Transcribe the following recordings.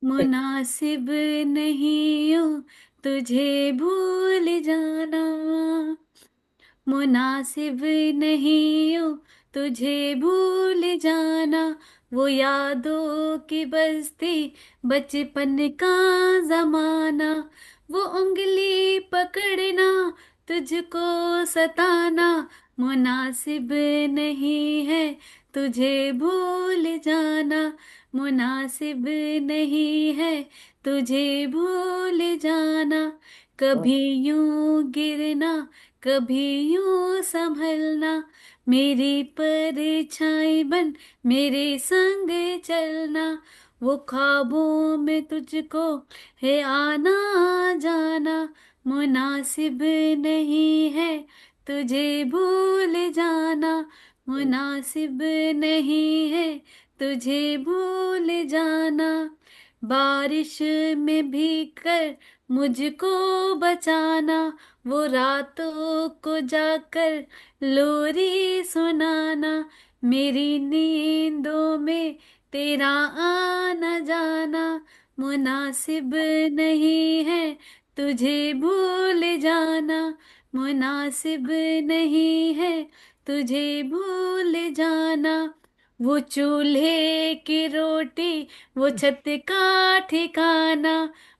मुनासिब नहीं हो तुझे भूल जाना, मुनासिब नहीं हो तुझे भूल जाना। वो यादों की बस्ती, बचपन का जमाना, वो उंगली पकड़ना, तुझको सताना। मुनासिब नहीं है तुझे भूल जाना, मुनासिब नहीं है तुझे भूल जाना। कभी यूं गिरना, कभी यूं संभलना, मेरी परछाई बन मेरे संग चलना। वो ख्वाबों में तुझको है आना जाना, मुनासिब नहीं है तुझे भूल जाना, मुनासिब नहीं है तुझे भूल जाना। बारिश में भीग कर मुझको बचाना, वो रातों को जाकर लोरी सुनाना। मेरी नींदों में तेरा आना जाना, मुनासिब नहीं है तुझे भूल जाना, मुनासिब नहीं है तुझे भूल जाना। वो चूल्हे की रोटी, वो छत का ठिकाना,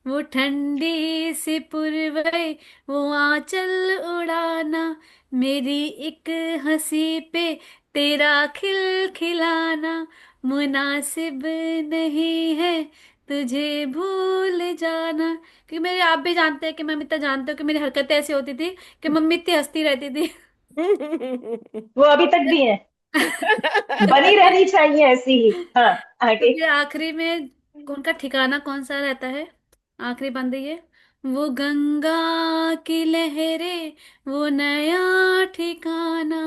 वो ठंडी सी पुरवई, वो आंचल उड़ाना। मेरी एक हंसी पे तेरा खिलखिलाना, मुनासिब नहीं है तुझे भूल जाना। कि मेरे, आप भी जानते हैं कि मैं इतना जानते हो कि मेरी हरकतें ऐसी होती थी कि मम्मी इतनी हंसती रहती थी। वो अभी तक भी है। बनी रहनी चाहिए ऐसी ही। हाँ, तो आगे। फिर आखिरी में उनका ठिकाना कौन सा रहता है? आखिरी बंद ये, वो गंगा की लहरें, वो नया ठिकाना,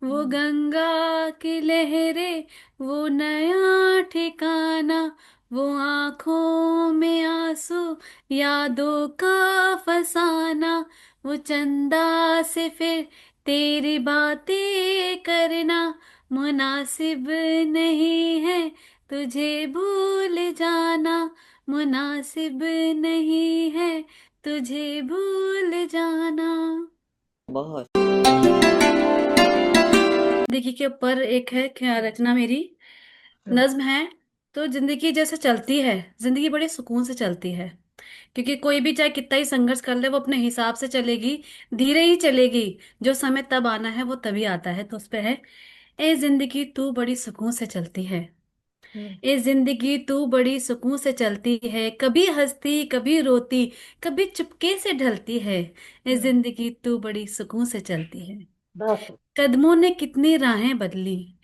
वो गंगा की लहरें, वो नया ठिकाना। वो आंखों में आंसू, यादों का फसाना, वो चंदा से फिर तेरी बातें करना। मुनासिब नहीं है तुझे भूल जाना, मुनासिब नहीं है तुझे भूल जाना। बहुत। जिंदगी के ऊपर एक है क्या रचना मेरी, नज्म है। तो जिंदगी जैसे चलती है, जिंदगी बड़े सुकून से चलती है, क्योंकि कोई भी चाहे कितना ही संघर्ष कर ले वो अपने हिसाब से चलेगी, धीरे ही चलेगी। जो समय तब आना है वो तभी आता है। तो उस पे है, ए जिंदगी तू बड़ी सुकून से चलती है, ए जिंदगी तू बड़ी सुकून से चलती है, कभी हंसती कभी रोती, कभी चुपके से ढलती है। ए जिंदगी तू बड़ी सुकून से चलती है। बहुत। कदमों ने कितनी राहें बदली,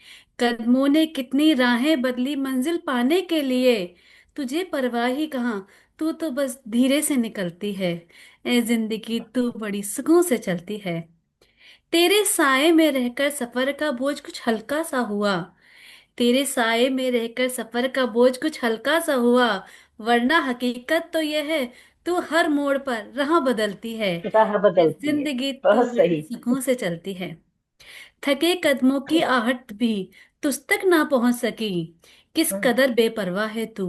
कदमों ने कितनी राहें बदली मंजिल पाने के लिए, तुझे परवाह ही कहाँ, तू तो बस धीरे से निकलती है। ए जिंदगी तू बड़ी सुकून से चलती है। तेरे साए में रहकर सफर का बोझ कुछ हल्का सा हुआ, तेरे साए में रहकर सफर का बोझ कुछ हल्का सा हुआ, वरना हकीकत तो यह है तू हर मोड़ पर राह बदलती है। राह बदलती है। जिंदगी तू बहुत बड़ी सही। सुकून से चलती है। थके कदमों की आहट भी तुझ तक ना पहुंच सकी, किस कदर बेपरवाह है तू,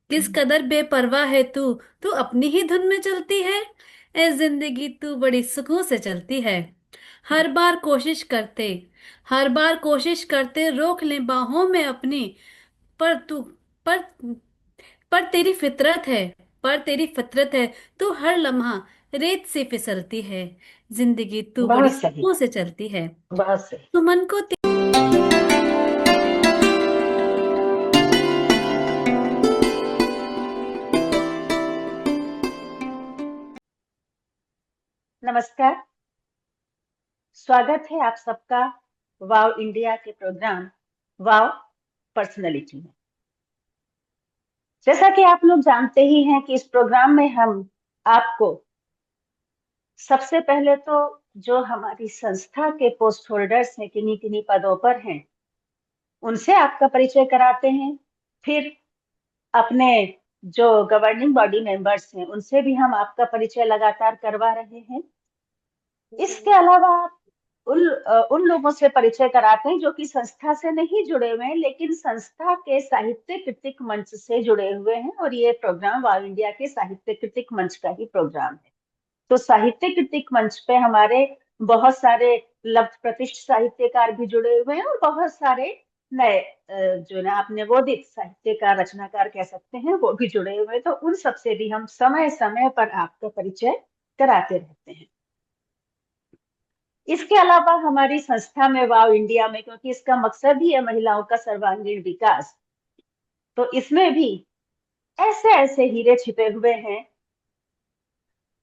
किस कदर बेपरवाह है तू, तू अपनी ही धुन में चलती है। ए जिंदगी तू बड़ी सुकून से चलती है। हर बार कोशिश करते, हर बार कोशिश करते रोक ले बाहों में अपनी, पर तू, पर पर तेरी फितरत है, पर तेरी फितरत है, तू हर लम्हा रेत से फिसलती है। जिंदगी तू बड़ी बहुत सही। सुकून से चलती है। बहुत सही। सुमन को नमस्कार। स्वागत है आप सबका वाव इंडिया के प्रोग्राम वाव पर्सनैलिटी में। जैसा कि आप लोग जानते ही हैं कि इस प्रोग्राम में हम आपको सबसे पहले तो जो हमारी संस्था के पोस्ट होल्डर्स हैं, किन्हीं किन्हीं पदों पर हैं, उनसे आपका परिचय कराते हैं। फिर अपने जो गवर्निंग बॉडी मेंबर्स हैं उनसे भी हम आपका परिचय लगातार करवा रहे हैं। इसके अलावा उन लोगों से परिचय कराते हैं जो कि संस्था से नहीं जुड़े हुए हैं, लेकिन संस्था के साहित्य कृतिक मंच से जुड़े हुए हैं। और ये प्रोग्राम वाव इंडिया के साहित्य कृतिक मंच का ही प्रोग्राम है। तो साहित्य कृतिक मंच पे हमारे बहुत सारे लब्ध प्रतिष्ठ साहित्यकार भी जुड़े हुए हैं, और बहुत सारे नए जो ना आप नवोदित साहित्यकार, रचनाकार कह सकते हैं, वो भी जुड़े हुए हैं। तो उन सबसे भी हम समय समय पर आपका परिचय कराते रहते हैं। इसके अलावा हमारी संस्था में, वाव इंडिया में, क्योंकि इसका मकसद ही है महिलाओं का सर्वांगीण विकास, तो इसमें भी ऐसे ऐसे हीरे छिपे हुए हैं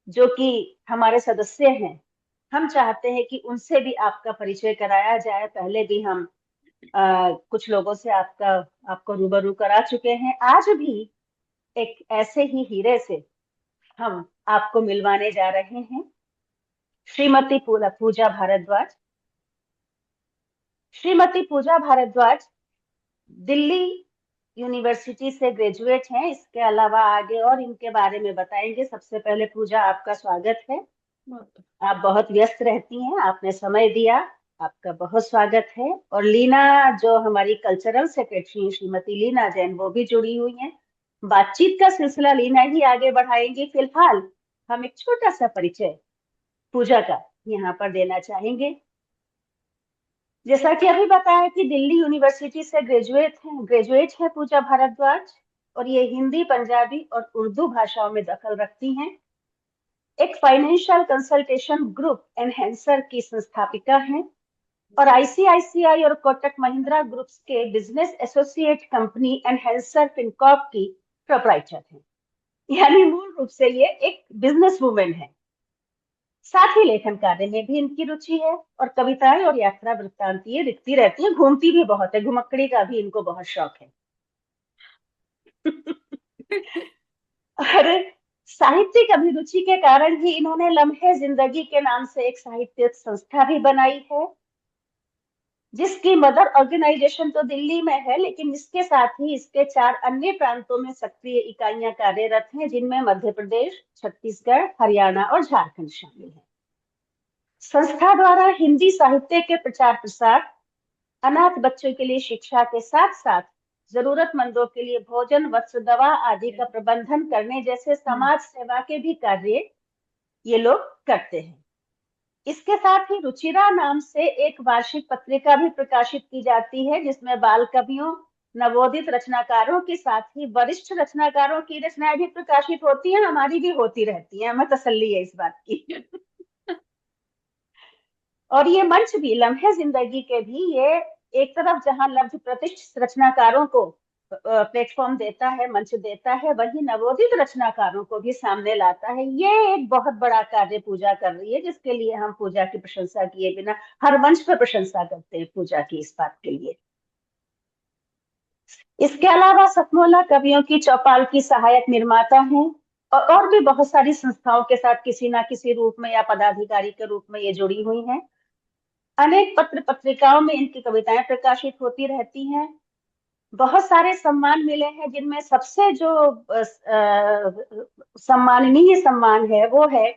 जो कि हमारे सदस्य हैं। हम चाहते हैं कि उनसे भी आपका परिचय कराया जाए। पहले भी हम कुछ लोगों से आपको रूबरू करा चुके हैं। आज भी एक ऐसे ही हीरे से हम आपको मिलवाने जा रहे हैं। श्रीमती पूजा भारद्वाज। श्रीमती पूजा भारद्वाज दिल्ली यूनिवर्सिटी से ग्रेजुएट हैं। इसके अलावा आगे और इनके बारे में बताएंगे। सबसे पहले पूजा, आपका स्वागत है। आप बहुत व्यस्त रहती हैं, आपने समय दिया, आपका बहुत स्वागत है। और लीना, जो हमारी कल्चरल सेक्रेटरी श्रीमती लीना जैन, वो भी जुड़ी हुई हैं। बातचीत का सिलसिला लीना ही आगे बढ़ाएंगी। फिलहाल हम एक छोटा सा परिचय पूजा का यहाँ पर देना चाहेंगे। जैसा कि अभी बताया कि दिल्ली यूनिवर्सिटी से ग्रेजुएट है पूजा भारद्वाज, और ये हिंदी, पंजाबी और उर्दू भाषाओं में दखल रखती हैं। एक फाइनेंशियल कंसल्टेशन ग्रुप एनहेंसर की संस्थापिका हैं, और आईसीआईसीआई और कोटक महिंद्रा ग्रुप्स के business associate company enhancer Fincorp की प्रोप्राइटर हैं। यानी मूल रूप से ये एक बिजनेस वुमेन है। साथ ही लेखन कार्य में भी इनकी रुचि है, और कविताएं और यात्रा वृत्तांत ये लिखती रहती है। घूमती भी बहुत है, घुमक्कड़ी का भी इनको बहुत शौक है। और साहित्यिक अभिरुचि के कारण ही इन्होंने लम्हे जिंदगी के नाम से एक साहित्य संस्था भी बनाई है, जिसकी मदर ऑर्गेनाइजेशन तो दिल्ली में है, लेकिन इसके साथ ही इसके 4 अन्य प्रांतों में सक्रिय इकाइयां कार्यरत हैं, जिनमें मध्य प्रदेश, छत्तीसगढ़, हरियाणा और झारखंड शामिल है। संस्था द्वारा हिंदी साहित्य के प्रचार प्रसार, अनाथ बच्चों के लिए शिक्षा के साथ साथ जरूरतमंदों के लिए भोजन, वस्त्र, दवा आदि का प्रबंधन करने जैसे समाज सेवा के भी कार्य ये लोग करते हैं। इसके साथ ही रुचिरा नाम से एक वार्षिक पत्रिका भी प्रकाशित की जाती है, जिसमें बाल कवियों, नवोदित रचनाकारों के साथ ही वरिष्ठ रचनाकारों की रचनाएं भी प्रकाशित होती हैं। हमारी भी होती रहती हैं, हमें तसल्ली है इस बात की। और ये मंच भी, लम्हे जिंदगी के भी, ये एक तरफ जहां लब्ध प्रतिष्ठित रचनाकारों को प्लेटफॉर्म देता है, मंच देता है, वहीं नवोदित रचनाकारों को भी सामने लाता है। ये एक बहुत बड़ा कार्य पूजा कर रही है, जिसके लिए हम पूजा की प्रशंसा किए बिना हर मंच पर प्रशंसा करते हैं पूजा की इस बात के लिए। इसके अलावा सतमोला कवियों की चौपाल की सहायक निर्माता हैं, और भी बहुत सारी संस्थाओं के साथ किसी ना किसी रूप में या पदाधिकारी के रूप में ये जुड़ी हुई हैं। अनेक पत्र पत्रिकाओं में इनकी कविताएं प्रकाशित होती रहती हैं। बहुत सारे सम्मान मिले हैं, जिनमें सबसे जो सम्माननीय सम्मान है वो है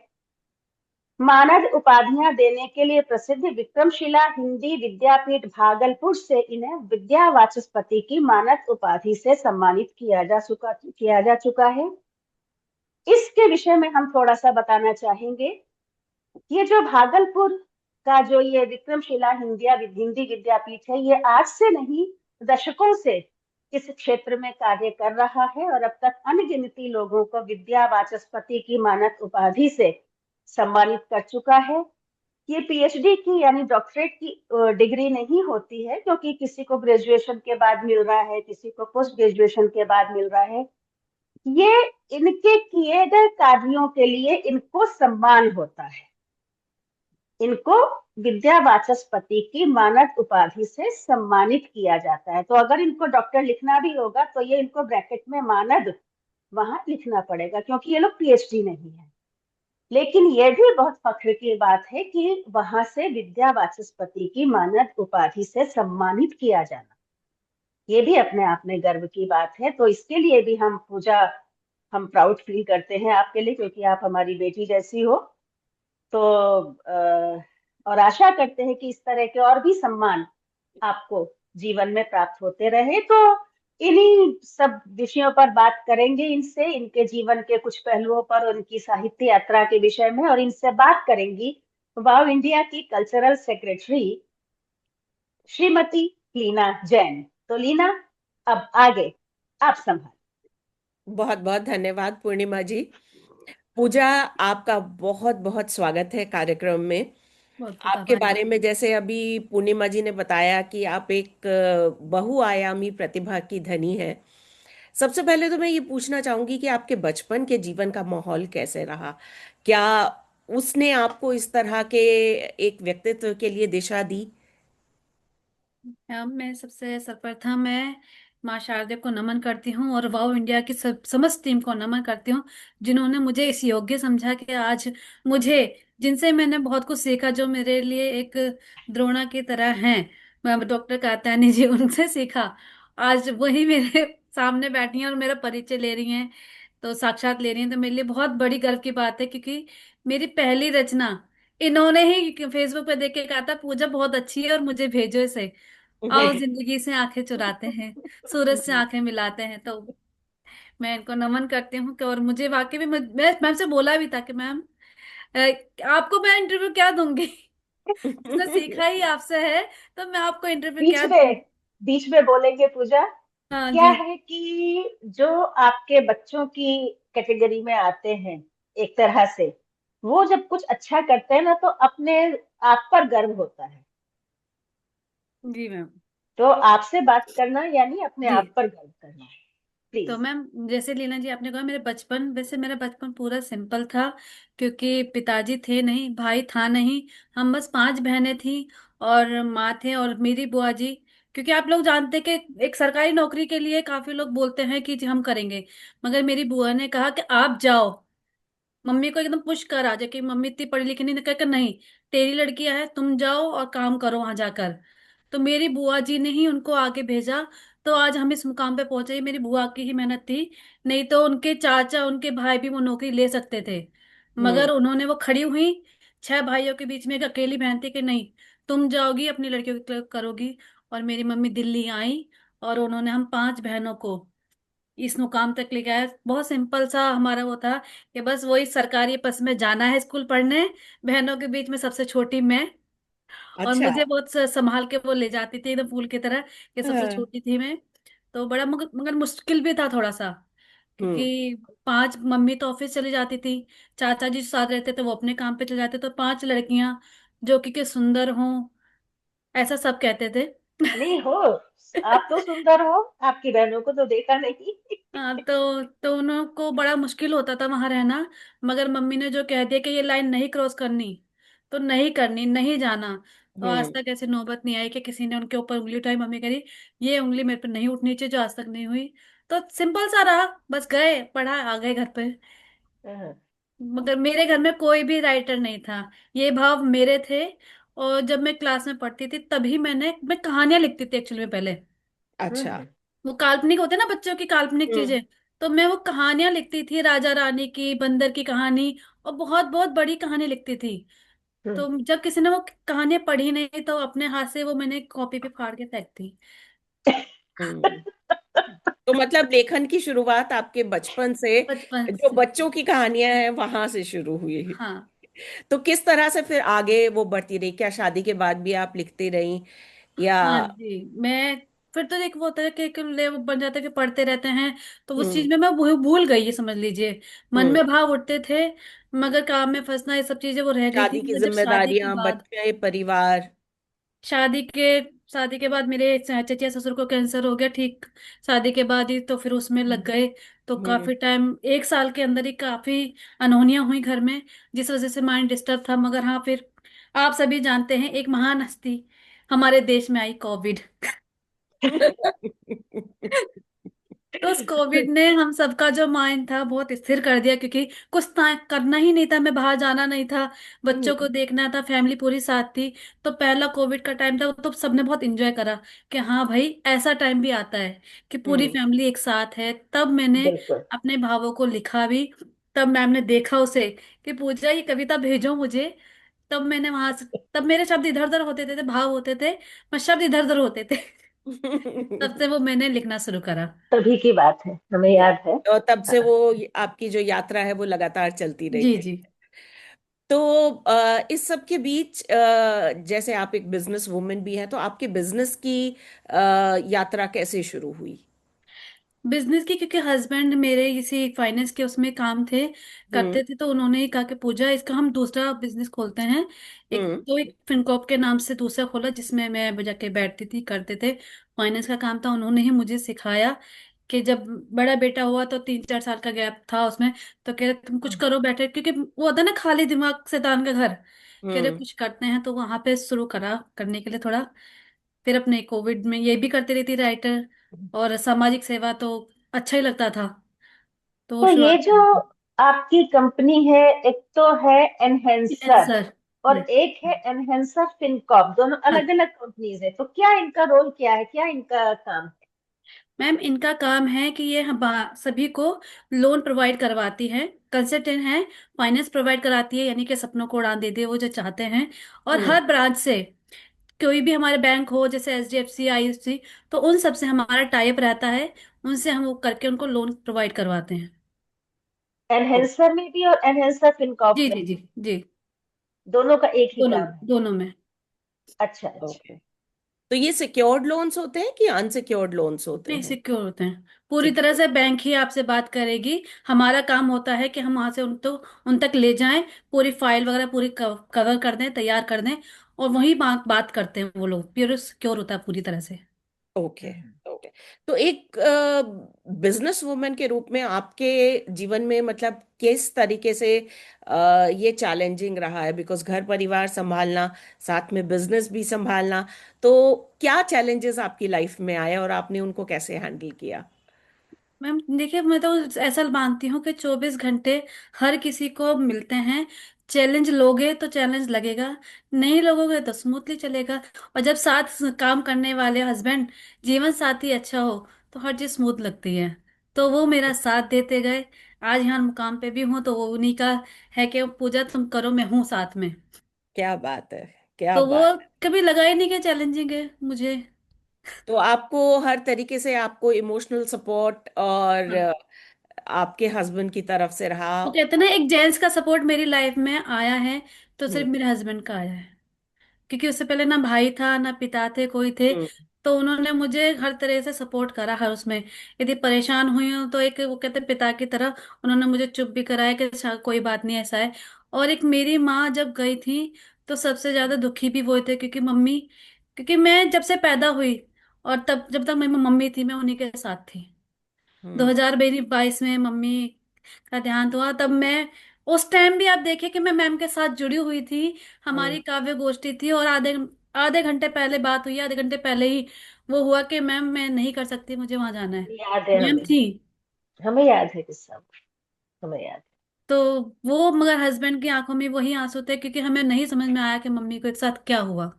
मानद उपाधियां देने के लिए प्रसिद्ध विक्रमशिला हिंदी विद्यापीठ भागलपुर से इन्हें विद्या वाचस्पति की मानद उपाधि से सम्मानित किया जा चुका है। इसके विषय में हम थोड़ा सा बताना चाहेंगे। ये जो भागलपुर का जो ये विक्रमशिला हिंदी विद्यापीठ है, ये आज से नहीं, दशकों से इस क्षेत्र में कार्य कर रहा है, और अब तक अनगिनती लोगों को विद्या वाचस्पति की मानद उपाधि से सम्मानित कर चुका है। ये पीएचडी की यानी डॉक्टरेट की डिग्री नहीं होती है, क्योंकि किसी को ग्रेजुएशन के बाद मिल रहा है, किसी को पोस्ट ग्रेजुएशन के बाद मिल रहा है। ये इनके किए गए कार्यों के लिए इनको सम्मान होता है। इनको विद्या वाचस्पति की मानद उपाधि से सम्मानित किया जाता है। तो अगर इनको डॉक्टर लिखना भी होगा तो ये इनको ब्रैकेट में मानद वहां लिखना पड़ेगा, क्योंकि ये लोग पीएचडी नहीं है। लेकिन ये भी बहुत फख्र की बात है कि वहां से विद्या वाचस्पति की मानद उपाधि से सम्मानित किया जाना, ये भी अपने आप में गर्व की बात है। तो इसके लिए भी हम पूजा, हम प्राउड फील करते हैं आपके लिए, क्योंकि आप हमारी बेटी जैसी हो। तो और आशा करते हैं कि इस तरह के और भी सम्मान आपको जीवन में प्राप्त होते रहे। तो इन्हीं सब विषयों पर बात करेंगे इनसे, इनके जीवन के कुछ पहलुओं पर, उनकी साहित्य यात्रा के विषय में। और इनसे बात करेंगी वाव इंडिया की कल्चरल सेक्रेटरी श्रीमती लीना जैन। तो लीना, अब आगे आप संभाल। बहुत बहुत धन्यवाद पूर्णिमा जी। पूजा, आपका बहुत बहुत स्वागत है कार्यक्रम में। बहुत बहुत आपके आभारी। बारे में जैसे अभी पूर्णिमा जी ने बताया कि आप एक बहुआयामी प्रतिभा की धनी है। सबसे पहले तो मैं ये पूछना चाहूंगी कि आपके बचपन के जीवन का माहौल कैसे रहा? क्या उसने आपको इस तरह के एक व्यक्तित्व के लिए दिशा दी? मैं सबसे सर्वप्रथम मैं माँ शारदे को नमन करती हूँ और वाव इंडिया की समस्त टीम को नमन करती हूँ, जिन्होंने मुझे इस योग्य समझा कि आज मुझे, जिनसे मैंने बहुत कुछ सीखा, जो मेरे लिए एक द्रोणा की तरह हैं, मैं डॉक्टर कात्यायनी जी, उनसे सीखा। आज वही मेरे सामने बैठी हैं और मेरा परिचय ले रही हैं, तो साक्षात ले रही हैं, तो मेरे लिए बहुत बड़ी गर्व की बात है, क्योंकि मेरी पहली रचना इन्होंने ही फेसबुक पे देख के कहा था, पूजा बहुत अच्छी है और मुझे भेजो इसे। आओ जिंदगी से आंखें चुराते हैं, सूरज से आंखें मिलाते हैं। तो मैं इनको नमन करती हूँ और मुझे वाकई में, मैं मैम से बोला भी था कि मैम, अ, आपको मैं इंटरव्यू क्या दूंगी? उसने सीखा ही आपसे है, तो मैं आपको इंटरव्यू बीच क्या में दूंगी? बीच में बोलेंगे पूजा। हाँ क्या जी। है कि जो आपके बच्चों की कैटेगरी में आते हैं, एक तरह से वो जब कुछ अच्छा करते हैं ना, तो अपने आप पर गर्व होता है। जी मैम। तो आपसे बात करना यानी अपने जी। आप पर गर्व करना है। तो प्लीज। मैम, जैसे लीना जी आपने कहा, मेरे बचपन, वैसे मेरा बचपन पूरा सिंपल था, क्योंकि पिताजी थे नहीं, भाई था नहीं, हम बस 5 बहनें थी, और माँ थे और मेरी बुआ जी। क्योंकि आप लोग जानते हैं कि एक सरकारी नौकरी के लिए काफी लोग बोलते हैं कि जी हम करेंगे, मगर मेरी बुआ ने कहा कि आप जाओ, मम्मी को एकदम पुश करा, जो कि मम्मी इतनी पढ़ी लिखी नहीं, कहकर नहीं, तेरी लड़कियां है, तुम जाओ और काम करो वहां जाकर। तो मेरी बुआ जी ने ही उनको आगे भेजा, तो आज हम इस मुकाम पे पहुंचे, ये मेरी बुआ की ही मेहनत थी। नहीं तो उनके चाचा, उनके भाई भी वो नौकरी ले सकते थे, हम्म। मगर उन्होंने, वो खड़ी हुई 6 भाइयों के बीच में एक अकेली बहन थी कि नहीं, तुम जाओगी अपनी लड़कियों की करोगी। और मेरी मम्मी दिल्ली आई और उन्होंने हम 5 बहनों को इस मुकाम तक ले गया। बहुत सिंपल सा हमारा वो था कि बस वही सरकारी बस में जाना है स्कूल पढ़ने, बहनों के बीच में सबसे छोटी मैं, और अच्छा। मुझे बहुत संभाल के वो ले जाती थी एकदम फूल की तरह, कि सबसे हाँ। छोटी थी मैं। तो बड़ा मगर मगर मुश्किल भी था थोड़ा सा, हम्म। क्योंकि 5, मम्मी तो ऑफिस चली जाती थी, चाचा जी साथ रहते थे, वो अपने काम पे चले जाते, तो 5 लड़कियां जो कि सुंदर हों, ऐसा सब कहते थे। नहीं हो, आप तो सुंदर हो, आपकी बहनों को तो देखा नहीं। हाँ, तो उनको बड़ा मुश्किल होता था वहां रहना, मगर मम्मी ने जो कह दिया कि ये लाइन नहीं क्रॉस करनी, तो नहीं करनी, नहीं जाना। तो आज हम्म। तक ऐसी नौबत नहीं आई कि किसी ने उनके ऊपर उंगली उठाई, मम्मी कह रही ये उंगली मेरे पे नहीं उठनी चाहिए, जो आज तक नहीं हुई। तो सिंपल सा रहा, बस गए, पढ़ा, आ गए घर पे। हाँ, मगर मेरे घर में कोई भी राइटर नहीं था, ये भाव मेरे थे। और जब मैं क्लास में पढ़ती थी, तभी मैं कहानियां लिखती थी एक्चुअली में पहले। अच्छा। हम्म, वो काल्पनिक होते ना, बच्चों की काल्पनिक हम्म, चीजें, तो मैं वो कहानियां लिखती थी, राजा रानी की, बंदर की कहानी, और बहुत बहुत बड़ी कहानी लिखती थी। हम्म। तो जब किसी ने वो कहानियां पढ़ी नहीं, तो अपने हाथ से वो मैंने कॉपी पे फाड़ के फेंक दी। हम्म। तो मतलब लेखन की शुरुआत आपके बचपन से, बचपन जो से। बच्चों की कहानियां हैं वहां से शुरू हुई। हाँ। तो किस तरह से फिर आगे वो बढ़ती रही? क्या शादी के बाद भी आप लिखती रही या? हाँ जी। मैं फिर तो एक वो होता है कि लेवल बन जाता है कि पढ़ते रहते हैं, तो उस चीज हम्म। में मैं भूल गई, ये समझ लीजिए। मन हम्म। में भाव उठते थे, मगर काम में फंसना, ये सब चीजें वो रह गई थी। शादी की मगर जब शादी के जिम्मेदारियां, बाद, बच्चे, परिवार। शादी के शादी के बाद मेरे चचिया ससुर को कैंसर हो गया, ठीक शादी के बाद ही, तो फिर उसमें लग गए। तो हम्म। काफी टाइम, 1 साल के अंदर ही काफी अनहोनियां हुई घर में, जिस वजह से माइंड डिस्टर्ब था। मगर हाँ, फिर आप सभी जानते हैं, एक महान हस्ती हमारे देश में आई, कोविड। तो उस कोविड ने हम सबका जो माइंड था बहुत स्थिर कर दिया, क्योंकि कुछ करना ही नहीं था, मैं बाहर जाना नहीं था, बच्चों को देखना था, फैमिली पूरी साथ थी। तो पहला कोविड का टाइम था, तो सबने बहुत एंजॉय करा कि हाँ भाई, ऐसा टाइम भी आता है कि पूरी हम्म। फैमिली एक साथ है। तब मैंने बिल्कुल। अपने भावों को लिखा भी। तब मैम ने देखा उसे कि पूजा ये कविता भेजो मुझे, तब मैंने वहां से, तब मेरे शब्द इधर उधर होते थे, भाव होते थे, पर शब्द इधर उधर होते थे। तब से वो मैंने लिखना शुरू करा। तभी की बात है, हमें जी। याद है। और तब से हाँ। वो आपकी जो यात्रा है वो लगातार चलती जी रहती जी। है। तो इस सब के बीच जैसे आप एक बिजनेस वुमेन भी हैं, तो आपके बिजनेस की यात्रा कैसे शुरू हुई? बिजनेस की, क्योंकि हस्बैंड मेरे किसी फाइनेंस के उसमें काम थे, हम्म। करते थे, तो उन्होंने ही कहा कि पूजा इसका हम दूसरा बिजनेस खोलते हैं। हम्म। एक फिनकॉप के नाम से दूसरा खोला, जिसमें मैं जाके बैठती थी, करते थे। फाइनेंस का काम था, उन्होंने ही मुझे सिखाया। कि जब बड़ा बेटा हुआ तो 3-4 साल का गैप था उसमें, तो कह रहे तुम कुछ करो बैठे, क्योंकि वो होता है ना खाली दिमाग शैतान का घर। कह रहे हम्म। कुछ करते हैं, तो वहां पे शुरू करा करने के लिए थोड़ा। फिर अपने कोविड में ये भी करती रहती राइटर, और सामाजिक सेवा तो अच्छा ही लगता था, तो वो तो ये शुरुआत जो करी थी। आपकी कंपनी है, एक तो है एनहेंसर सर। और एक है एनहेंसर फिनकॉप, दोनों हाँ अलग अलग कंपनीज है, तो क्या इनका रोल क्या है, क्या इनका काम है? मैम, इनका काम है कि ये हम सभी को लोन प्रोवाइड करवाती है, कंसल्टेंट है, फाइनेंस प्रोवाइड कराती है, यानी कि सपनों को उड़ान दे दे वो जो चाहते हैं। और हम्म। हर ब्रांच से, कोई भी हमारे बैंक हो जैसे HDFC, IFC, तो उन सब से हमारा टाइप रहता है। उनसे हम वो करके उनको लोन प्रोवाइड करवाते हैं। एनहेंसर में भी और एनहेंसर फिनकॉप जी में जी भी? जी जी। दोनों का एक ही दोनों काम है? दोनों में। अच्छा अच्छा। ओके। तो ये सिक्योर्ड लोन्स होते हैं कि अनसिक्योर्ड लोन्स होते नहीं, हैं? सिक्योर होते हैं। पूरी तरह सिक्योर। से बैंक ही आपसे बात करेगी। हमारा काम होता है कि हम वहां से उन तक ले जाएं, पूरी फाइल वगैरह पूरी कवर कर दें, तैयार कर दें, और वही बात करते हैं वो लोग, प्योर सिक्योर होता है पूरी तरह से। ओके। ओके। तो एक बिजनेस वुमन के रूप में आपके जीवन में मतलब किस तरीके से ये चैलेंजिंग रहा है? बिकॉज घर परिवार संभालना, साथ में बिजनेस भी संभालना, तो क्या चैलेंजेस आपकी लाइफ में आए और आपने उनको कैसे हैंडल किया? मैम देखिए, मैं तो ऐसा मानती हूँ कि 24 घंटे हर किसी को मिलते हैं। चैलेंज लोगे तो चैलेंज लगेगा, नहीं लोगोगे तो स्मूथली चलेगा। और जब साथ काम करने वाले हस्बैंड, जीवन साथी अच्छा हो, तो हर चीज स्मूथ लगती है। तो वो मेरा साथ देते गए। आज यहाँ मुकाम पे भी हूँ तो वो उन्हीं का है कि पूजा तुम करो, मैं हूँ साथ में। क्या बात है! क्या तो वो बात! कभी लगा ही नहीं कि चैलेंजिंग है मुझे। तो आपको हर तरीके से आपको इमोशनल सपोर्ट और हाँ। आपके हस्बैंड की तरफ से रहा। वो कहते हैं ना, एक जेंट्स का सपोर्ट मेरी लाइफ में आया है, तो हम्म। सिर्फ मेरे हस्बैंड का आया है। क्योंकि उससे पहले ना भाई था ना पिता थे कोई थे। हम्म। तो उन्होंने मुझे हर तरह से सपोर्ट करा, हर उसमें। यदि परेशान हुई हूं तो एक वो कहते हैं पिता की तरह, उन्होंने मुझे चुप भी कराया कि अच्छा कोई बात नहीं, ऐसा है। और एक मेरी माँ जब गई थी, तो सबसे ज्यादा दुखी भी वो थे, क्योंकि मम्मी, क्योंकि मैं जब से पैदा हुई, और तब जब तक मेरी मम्मी थी मैं उन्हीं के साथ थी। हम्म। 2022 में मम्मी का देहांत हुआ, तब मैं, उस टाइम भी आप देखें कि मैं मैम के साथ जुड़ी हुई थी। हम्म। हमारी काव्य गोष्ठी थी, और आधे आधे घंटे पहले बात हुई, आधे घंटे पहले ही वो हुआ कि मैम मैं नहीं कर सकती, मुझे वहां जाना है। याद है मैम हमें। थी। हमें याद है किस्सा, हमें याद तो वो, मगर हस्बैंड की आंखों में वही आंसू थे, क्योंकि हमें नहीं समझ में आया कि मम्मी को एक साथ क्या हुआ।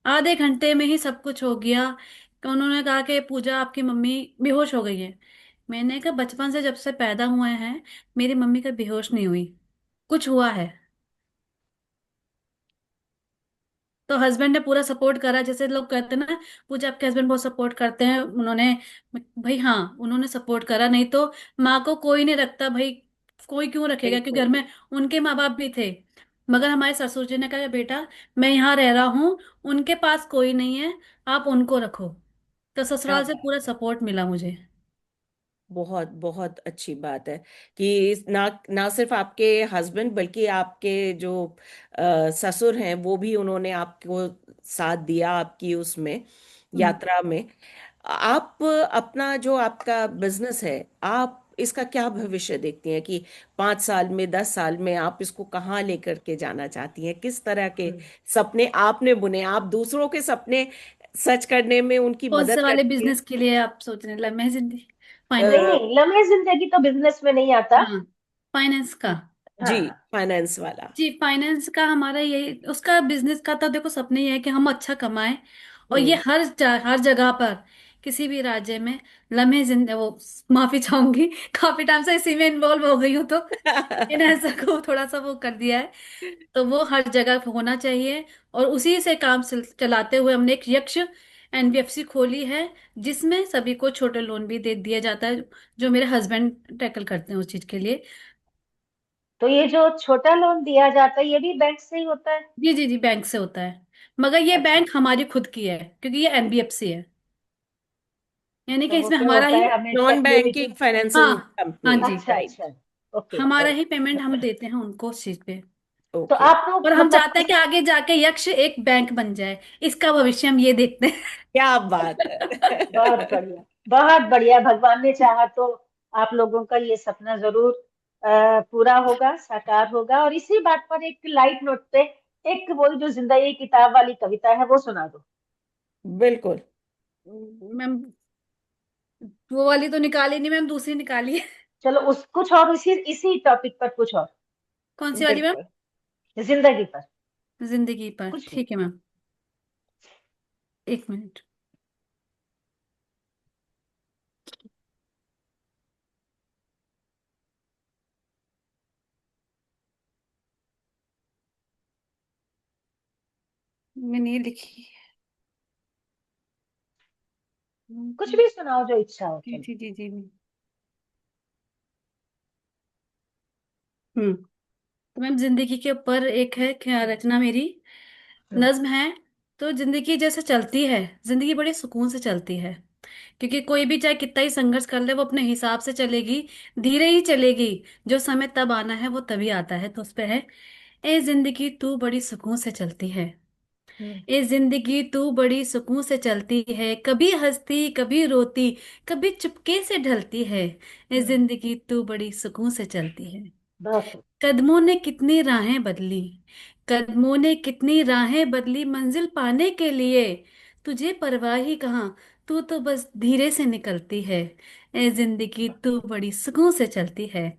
आधे घंटे में ही सब कुछ हो गया। कि उन्होंने कहा कि पूजा आपकी मम्मी बेहोश हो गई है। मैंने कहा बचपन से जब से पैदा हुए हैं मेरी मम्मी का बेहोश नहीं हुई, कुछ हुआ है। तो हस्बैंड ने पूरा सपोर्ट करा, जैसे लोग कहते हैं ना, पूजा आपके हस्बैंड बहुत सपोर्ट करते हैं, उन्होंने, भाई हाँ उन्होंने सपोर्ट करा, नहीं तो माँ को कोई नहीं रखता भाई। कोई क्यों रखेगा, क्योंकि बिल्कुल। घर में उनके माँ बाप भी थे। मगर हमारे ससुर जी ने कहा बेटा, मैं यहाँ रह रहा हूँ, उनके पास कोई नहीं है, आप उनको रखो। तो क्या ससुराल से बात पूरा है! सपोर्ट मिला मुझे। बहुत बहुत अच्छी बात है कि ना ना सिर्फ आपके हस्बैंड बल्कि आपके जो ससुर हैं वो भी उन्होंने आपको साथ दिया आपकी उसमें हम्म। यात्रा में। आप अपना जो आपका बिजनेस है, आप इसका क्या भविष्य देखती हैं कि 5 साल में, 10 साल में आप इसको कहाँ लेकर के जाना चाहती हैं? किस तरह के है। सपने आपने बुने? आप दूसरों के सपने सच करने में उनकी कौन से मदद वाले करती बिजनेस के लिए आप सोच रहे हैं, लम्हे जिंदगी, नहीं फाइनेंस? हैं? नहीं, लम्हे जिंदगी तो बिजनेस में नहीं आता। हाँ, फाइनेंस का। जी, हाँ। फाइनेंस वाला। जी, फाइनेंस का हमारा यही, उसका बिजनेस का तो देखो सपना ही है कि हम अच्छा कमाएं। और ये हम्म। हर जगह पर, किसी भी राज्य में लम्हे जिंदगी, वो माफी चाहूंगी, काफी टाइम से इसी में इन्वॉल्व हो गई हूँ, तो इन ऐसा को थोड़ा सा वो कर दिया है। तो वो हर जगह होना चाहिए। और उसी से काम चलाते हुए हमने एक यक्ष एनबीएफसी खोली है, जिसमें सभी को छोटे लोन भी दे दिया जाता है, जो मेरे हस्बैंड टैकल करते हैं उस चीज के लिए। तो ये जो छोटा लोन दिया जाता है ये भी बैंक से ही होता है? जी जी जी, बैंक से होता है, मगर ये अच्छा। बैंक हमारी खुद की है, क्योंकि ये एनबीएफसी है, यानी तो कि वो इसमें क्या हमारा होता ही। है, हमें नॉन बैंकिंग लिमिटेड? हाँ फाइनेंसिंग हाँ कंपनी, जी, अच्छा राइट? अच्छा। ओके। हमारा ही पेमेंट हम देते हैं उनको उस चीज पे। तो ओके। आप और लोग हम मतलब चाहते हैं कि आगे जाके यक्ष एक बैंक बन जाए, इसका भविष्य हम ये देखते क्या बात हैं। बहुत बढ़िया, बहुत बढ़िया। भगवान ने चाहा तो आप लोगों का ये सपना जरूर पूरा होगा, साकार होगा। और इसी बात पर एक लाइट नोट पे एक वो जो जिंदगी किताब वाली कविता है वो सुना दो। बिल्कुल। मैम, वो वाली तो निकाली नहीं मैम, दूसरी निकाली है। चलो उस कुछ और इसी इसी टॉपिक पर कुछ और, कौन सी वाली मैम? बिल्कुल। जिंदगी पर जिंदगी पर, कुछ भी। ठीक है मैम। एक मिनट। मैंने ये लिखी कुछ है। भी सुनाओ जो इच्छा हो, जी चलो। जी जी जी। हम्म। तो मैम, जिंदगी के ऊपर एक है क्या रचना मेरी, हम्म। नज्म है। तो जिंदगी जैसे चलती है, जिंदगी बड़े सुकून से चलती है, क्योंकि कोई भी चाहे कितना ही संघर्ष कर ले, वो अपने हिसाब से चलेगी, धीरे ही चलेगी। जो समय तब आना है वो तभी आता है। तो उस पे है, ए जिंदगी तू बड़ी सुकून से चलती है। हम्म। ए जिंदगी तू बड़ी सुकून से चलती है, कभी हंसती कभी रोती, कभी चुपके से ढलती है। ए हम्म। जिंदगी तू बड़ी सुकून से चलती है। बहुत खूब। कदमों ने कितनी राहें बदली, कदमों ने कितनी राहें बदली मंजिल पाने के लिए, तुझे परवाह ही कहाँ, तू तो बस धीरे से निकलती है। ए जिंदगी तू बड़ी सुकून से चलती है।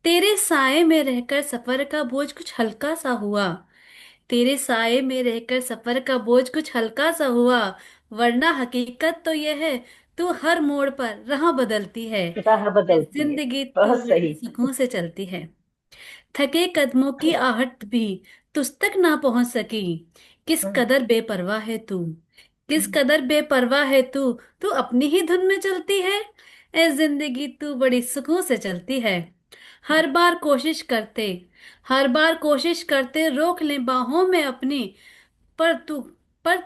तेरे साए में रहकर सफर का बोझ कुछ हल्का सा हुआ, तेरे साए में रहकर सफर का बोझ कुछ हल्का सा हुआ, वरना हकीकत तो यह है, तू हर मोड़ पर राह बदलती है। राह बदलती है। जिंदगी तू बहुत बड़ी सही। सुकून से चलती है। थके कदमों की आहट भी तुझ तक ना पहुंच सकी, किस हम्म। कदर बेपरवाह है तू, किस हम्म। कदर बेपरवाह है तू, तू अपनी ही धुन में चलती है। ए जिंदगी तू बड़ी सुकून से चलती है। हर बार कोशिश करते, हर बार कोशिश करते रोक ले बाहों में अपनी, पर तू, पर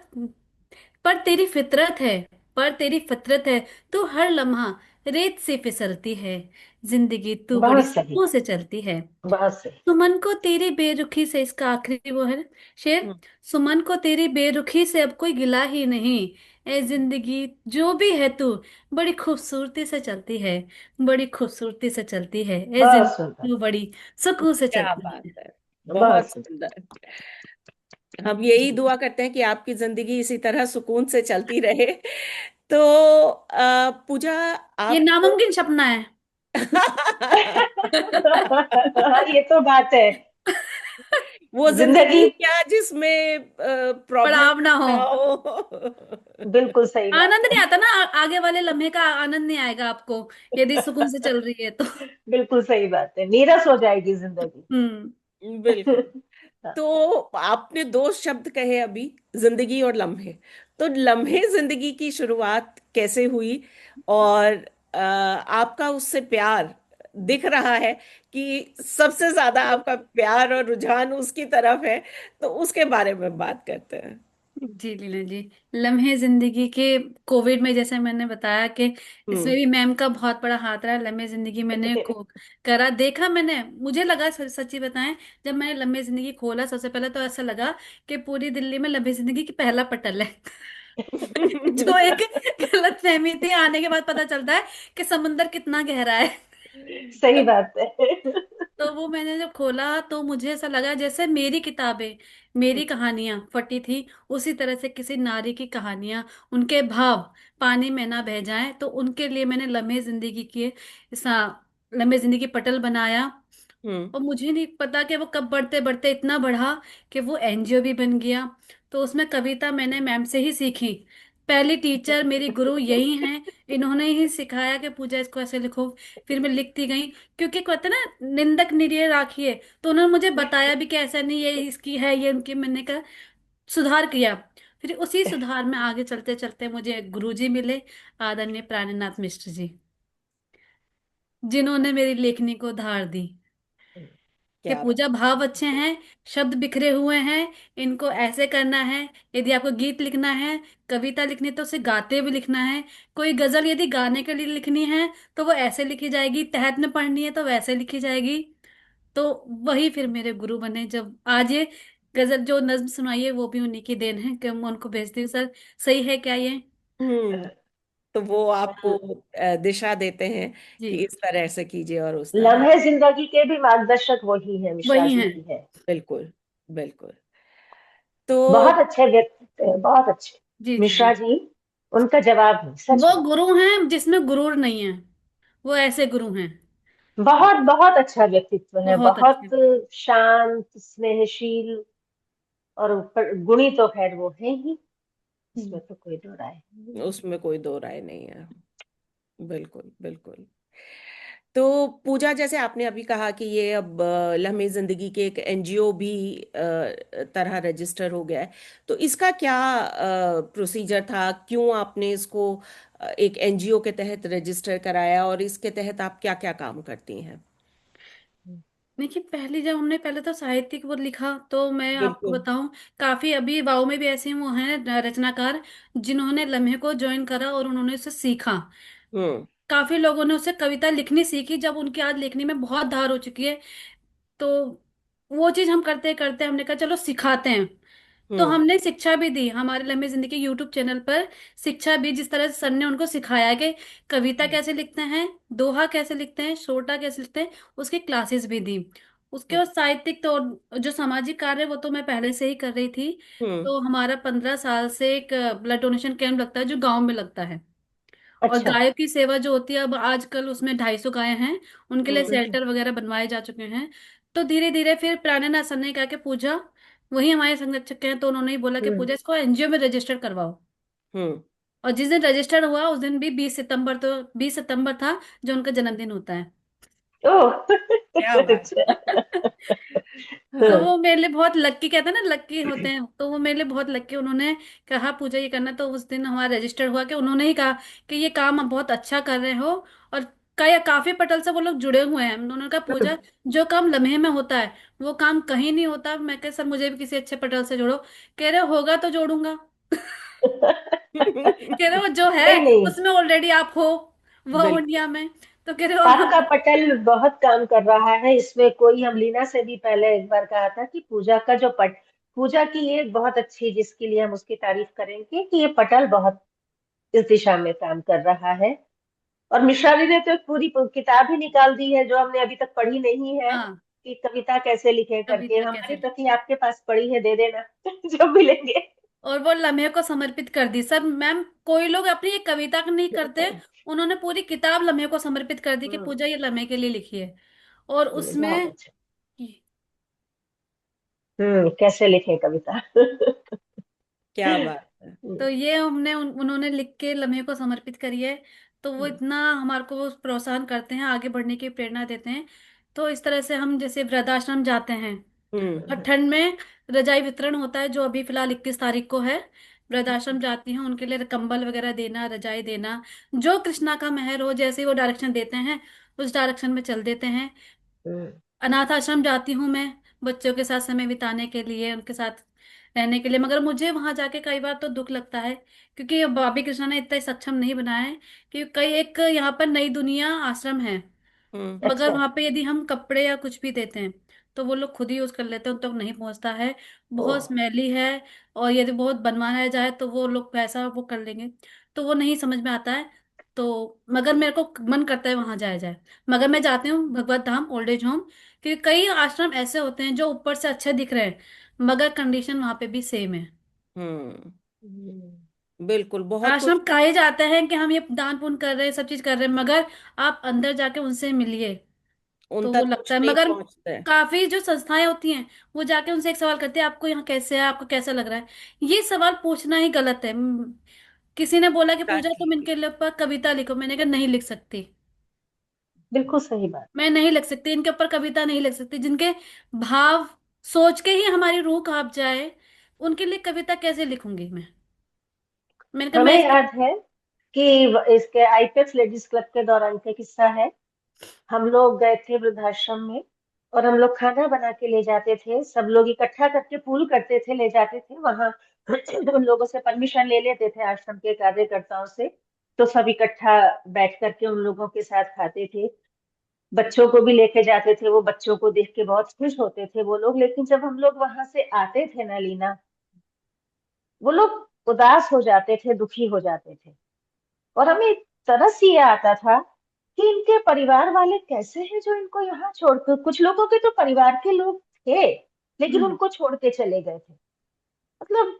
पर तेरी फितरत है, पर तेरी फितरत है, तू हर लम्हा रेत से फिसलती है। जिंदगी तू बड़ी बहुत सही। सुकून से चलती है। बहुत सही। सुमन को तेरी बेरुखी से, इसका आखिरी वो है शेर, हम्म। सुमन को तेरी बेरुखी से अब कोई गिला ही नहीं। ए जिंदगी जो भी है तू, बड़ी खूबसूरती से चलती है, बड़ी खूबसूरती से चलती है। ए बहुत जिंदगी सुंदर। तू बड़ी सुकून से क्या चलती बात है। है, बहुत बहुत सुंदर। सुंदर। हम यही जी। दुआ करते हैं कि आपकी जिंदगी इसी तरह सुकून से चलती रहे। तो पूजा, ये आप नामुमकिन सपना है। ये तो बात है। वो जिंदगी। जिंदगी क्या जिसमें प्रॉब्लम पड़ाव ना हो, ना हो। बिल्कुल सही बात आनंद है। नहीं आता ना, आगे वाले लम्हे का आनंद नहीं आएगा आपको, यदि सुकून से चल रही है तो। बिल्कुल सही बात है, नीरस हो जाएगी जिंदगी। हम्म। बिल्कुल। तो आपने दो शब्द कहे अभी, जिंदगी और लम्हे। तो लम्हे जिंदगी की शुरुआत कैसे हुई, और आपका उससे प्यार दिख रहा है कि सबसे ज्यादा आपका प्यार और रुझान उसकी तरफ है, तो उसके बारे में बात करते हैं। जी लीला जी, लम्हे जिंदगी के, कोविड में जैसे मैंने बताया कि इसमें हम्म। भी मैम का बहुत बड़ा हाथ रहा। लम्हे जिंदगी मैंने करा, देखा मैंने, मुझे लगा सच्ची बताएं, जब मैंने लम्हे जिंदगी खोला सबसे पहले तो ऐसा लगा कि पूरी दिल्ली में लम्हे जिंदगी की पहला पटल है। जो एक गलत फहमी थी, आने के बाद पता चलता है कि समुंदर कितना गहरा है। सही बात है। तो वो मैंने जब खोला तो मुझे ऐसा लगा जैसे मेरी किताबें, मेरी कहानियां फटी थी, उसी तरह से किसी नारी की कहानियां, उनके भाव पानी में ना बह जाएं, तो उनके लिए मैंने लम्हे जिंदगी के सा लम्हे जिंदगी पटल बनाया। हम्म। और मुझे नहीं पता कि वो कब बढ़ते बढ़ते इतना बढ़ा कि वो एनजीओ भी बन गया। तो उसमें कविता मैंने मैम से ही सीखी, पहली टीचर मेरी गुरु यही हैं। इन्होंने ही सिखाया कि पूजा इसको ऐसे लिखो। फिर मैं लिखती गई, क्योंकि कहते ना, निंदक निरय राखिए। तो उन्होंने मुझे बताया भी कि ऐसा नहीं, ये इसकी है, ये उनकी। मैंने कहा, सुधार किया। फिर उसी सुधार में आगे चलते चलते मुझे गुरुजी मिले, आदरणीय प्राणनाथ मिश्र जी, जिन्होंने मेरी लेखनी को धार दी कि क्या बात। पूजा भाव अच्छे हैं, शब्द बिखरे हुए हैं, इनको ऐसे करना है। यदि आपको गीत लिखना है, कविता लिखनी है, तो उसे गाते हुए लिखना है। कोई गजल यदि गाने के लिए लिखनी है तो वो ऐसे लिखी जाएगी, तहत में पढ़नी है तो वैसे लिखी जाएगी। तो वही फिर मेरे गुरु बने। जब आज ये गजल जो नज्म सुनाई है, वो भी उन्हीं की देन है कि मैं उनको भेजती हूँ, सर सही है क्या ये? हम्म। तो वो आपको दिशा देते हैं जी, कि इस तरह से कीजिए और उस तरह। लम्हे जिंदगी के भी मार्गदर्शक वही है, मिश्रा वही जी है। ही है। बिल्कुल बिल्कुल। तो बहुत अच्छे व्यक्तित्व है, बहुत अच्छे। जी जी जी। मिश्रा जी, उनका जवाब है सच वो में। गुरु हैं जिसमें गुरूर नहीं है, वो ऐसे गुरु हैं। बहुत बहुत अच्छा व्यक्तित्व है, बहुत बहुत अच्छे। शांत, स्नेहशील, और गुणी तो खैर वो है ही, हम्म। इसमें तो कोई दो राय नहीं। उसमें कोई दो राय नहीं है। बिल्कुल बिल्कुल। तो पूजा, जैसे आपने अभी कहा कि ये अब लम्हे जिंदगी के एक एनजीओ भी तरह रजिस्टर हो गया है। तो इसका क्या प्रोसीजर था, क्यों आपने इसको एक एनजीओ के तहत रजिस्टर कराया, और इसके तहत आप क्या क्या काम करती हैं? देखिए, पहले जब हमने पहले तो साहित्यिक वो लिखा, तो मैं आपको बिल्कुल। बताऊं, काफी अभी वाव में भी ऐसे वो हैं रचनाकार, जिन्होंने लम्हे को ज्वाइन करा और उन्होंने उसे सीखा। हम्म। काफी लोगों ने उससे कविता लिखनी सीखी, जब उनकी आज लिखने में बहुत धार हो चुकी है। तो वो चीज हम करते करते हमने कहा चलो सिखाते हैं। तो हम्म। हमने शिक्षा भी दी हमारे लम्हे जिंदगी यूट्यूब चैनल पर। शिक्षा भी, जिस तरह से सर ने उनको सिखाया कि कविता कैसे लिखते हैं, दोहा कैसे लिखते हैं, शोरठा कैसे लिखते हैं, उसकी क्लासेस भी दी। उसके बाद साहित्यिक तो जो सामाजिक कार्य, वो तो मैं पहले से ही कर रही थी। हम्म। तो हमारा 15 साल से एक ब्लड डोनेशन कैंप लगता है, जो गांव में लगता है। और अच्छा। गायों की सेवा जो होती है, अब आजकल उसमें 250 गायें हैं, उनके लिए हम्म। शेल्टर वगैरह बनवाए जा चुके हैं। तो धीरे धीरे फिर प्राणनाथ सर ने कहा कि पूजा, वही हमारे संरक्षक हैं, तो उन्होंने ही बोला कि हम्म। पूजा इसको एनजीओ में रजिस्टर करवाओ। हम्म। और जिस दिन रजिस्टर हुआ उस दिन भी 20 सितंबर, तो 20 सितंबर था जो उनका जन्मदिन होता है। ओह क्या बात अच्छा। है। तो हाँ। वो मेरे लिए बहुत लक्की, कहते हैं ना लक्की होते हैं, तो वो मेरे लिए बहुत लक्की। उन्होंने कहा पूजा ये करना, तो उस दिन हमारा रजिस्टर हुआ कि उन्होंने ही कहा कि ये काम आप बहुत अच्छा कर रहे हो। और कई काफी पटल से वो लोग जुड़े हुए हैं। उन्होंने कहा पूजा, जो काम लम्हे में होता है वो काम कहीं नहीं होता। मैं कह सर मुझे भी किसी अच्छे पटल से जोड़ो। कह रहे होगा तो जोड़ूंगा। कह रहे हो जो है नहीं नहीं, उसमें ऑलरेडी आप हो, वो बिल्कुल। इंडिया में। तो कह रहे हो हाँ। आपका पटल बहुत काम कर रहा है इसमें। कोई, हम लीना से भी पहले एक बार कहा था कि पूजा का जो पट, पूजा की ये बहुत अच्छी, जिसके लिए हम उसकी तारीफ करेंगे कि ये पटल बहुत इस दिशा में काम कर रहा है। और मिश्रा जी ने तो एक पूरी किताब ही निकाल दी है जो हमने अभी तक पढ़ी नहीं है, हाँ, कि कविता कैसे लिखे करके। कविता हमारी कैसे। प्रति आपके पास पड़ी है, दे देना जब मिलेंगे। और वो लम्हे को समर्पित कर दी सर। मैम, कोई लोग अपनी एक कविता का नहीं करते, उन्होंने पूरी किताब लम्हे को समर्पित कर दी कि हम्म। पूजा ये लम्हे के लिए लिखी है। और बहुत उसमें अच्छा। कैसे लिखे कविता क्या बात है। तो ये हमने उन्होंने लिख के लम्हे को समर्पित करी है। तो वो इतना हमारे को वो प्रोत्साहन करते हैं, आगे बढ़ने की प्रेरणा देते हैं। तो इस तरह से हम जैसे वृद्धाश्रम जाते हैं, और हम्म। ठंड में रजाई वितरण होता है, जो अभी फिलहाल 21 तारीख को है। वृद्धाश्रम जाती हैं, उनके लिए कंबल वगैरह देना, रजाई देना, जो कृष्णा का मेहर हो, जैसे ही वो डायरेक्शन देते हैं उस डायरेक्शन में चल देते हैं। हम्म। अनाथ आश्रम जाती हूँ मैं, बच्चों के साथ समय बिताने के लिए, उनके साथ रहने के लिए। मगर मुझे वहां जाके कई बार तो दुख लगता है, क्योंकि बॉबी कृष्णा ने इतना सक्षम नहीं बनाया है। कि कई एक यहाँ पर नई दुनिया आश्रम है, हम्म। मगर अच्छा। वहां पे यदि हम कपड़े या कुछ भी देते हैं तो वो लोग खुद ही यूज कर लेते हैं, उन तक नहीं पहुंचता है। ओह। बहुत स्मेली है। और यदि बहुत बनवाया जाए तो वो लोग पैसा वो कर लेंगे, तो वो नहीं समझ में आता है। तो मगर मेरे को मन करता है वहां जाया जाए। मगर मैं जाती हूँ भगवत धाम ओल्ड एज होम, क्योंकि कई आश्रम ऐसे होते हैं जो ऊपर से अच्छे दिख रहे हैं, मगर कंडीशन वहां पे भी सेम है। हम्म। हम्म। बिल्कुल, बहुत आश्रम कुछ। कहे जाते हैं कि हम ये दान पुण्य कर रहे हैं, सब चीज कर रहे हैं, मगर आप अंदर जाके उनसे मिलिए उन तो वो तक कुछ लगता है। नहीं मगर पहुंचते। काफी जो संस्थाएं होती हैं, वो जाके उनसे एक सवाल करते हैं, आपको यहाँ कैसे है, आपको कैसा लग रहा है। ये सवाल पूछना ही गलत है। किसी ने बोला कि पूजा Exactly. तुम इनके लिए ऊपर कविता लिखो, मैंने कहा नहीं लिख सकती। बिल्कुल सही बात। मैं नहीं लिख सकती इनके ऊपर कविता, नहीं लिख सकती। जिनके भाव सोच के ही हमारी रूह कांप जाए, उनके लिए कविता कैसे लिखूंगी मैं? मैंने कहा हमें मैं इस। याद है कि इसके आईपेक्स लेडीज क्लब के दौरान का किस्सा है। हम लोग गए थे वृद्धाश्रम में, और हम लोग खाना बना के ले जाते थे, सब लोग इकट्ठा करके पूल करते थे, ले जाते थे वहां। उन लोगों से परमिशन ले लेते थे, आश्रम के कार्यकर्ताओं से। तो सब इकट्ठा बैठ करके उन लोगों के साथ खाते थे। बच्चों को भी लेके जाते थे, वो बच्चों को देख के बहुत खुश होते थे वो लोग। लेकिन जब हम लोग वहां से आते थे ना लीना, वो लोग उदास हो जाते थे, दुखी हो जाते थे। और हमें तरस ये आता था कि इनके परिवार वाले कैसे हैं जो इनको यहाँ छोड़कर, कुछ लोगों के तो परिवार के लोग थे लेकिन हम्म। उनको छोड़ के चले गए थे। मतलब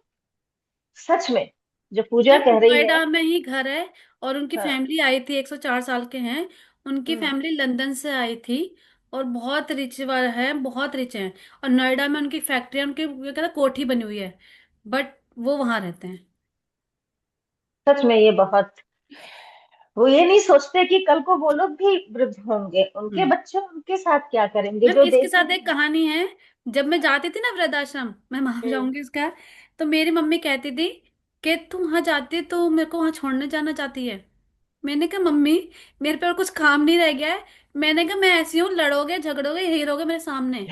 सच में जो पूजा सिर्फ कह रही है। नोएडा में ही घर है। और उनकी हाँ। फैमिली आई थी, 104 साल के हैं। उनकी हम्म। फैमिली लंदन से आई थी। और बहुत रिच वाला है, बहुत रिच हैं। और नोएडा में उनकी फैक्ट्री, उनकी ये कहता कोठी बनी हुई है। बट वो वहां रहते हैं। सच में ये बहुत, वो ये नहीं सोचते कि कल को वो लोग भी वृद्ध होंगे, उनके हम्म। बच्चे उनके साथ क्या करेंगे, मैम जो इसके साथ देखेंगे। एक कहानी है। जब मैं जाती थी ना वृद्धाश्रम, मैं वहां हम्म। जाऊंगी उसका। तो मेरी मम्मी कहती थी कि तू वहां जाती तो मेरे को वहां छोड़ने जाना चाहती है। मैंने कहा मम्मी, मेरे पे और कुछ काम नहीं रह गया है। मैंने कहा मैं ऐसी हूँ, लड़ोगे झगड़ोगे यही रहोगे मेरे सामने।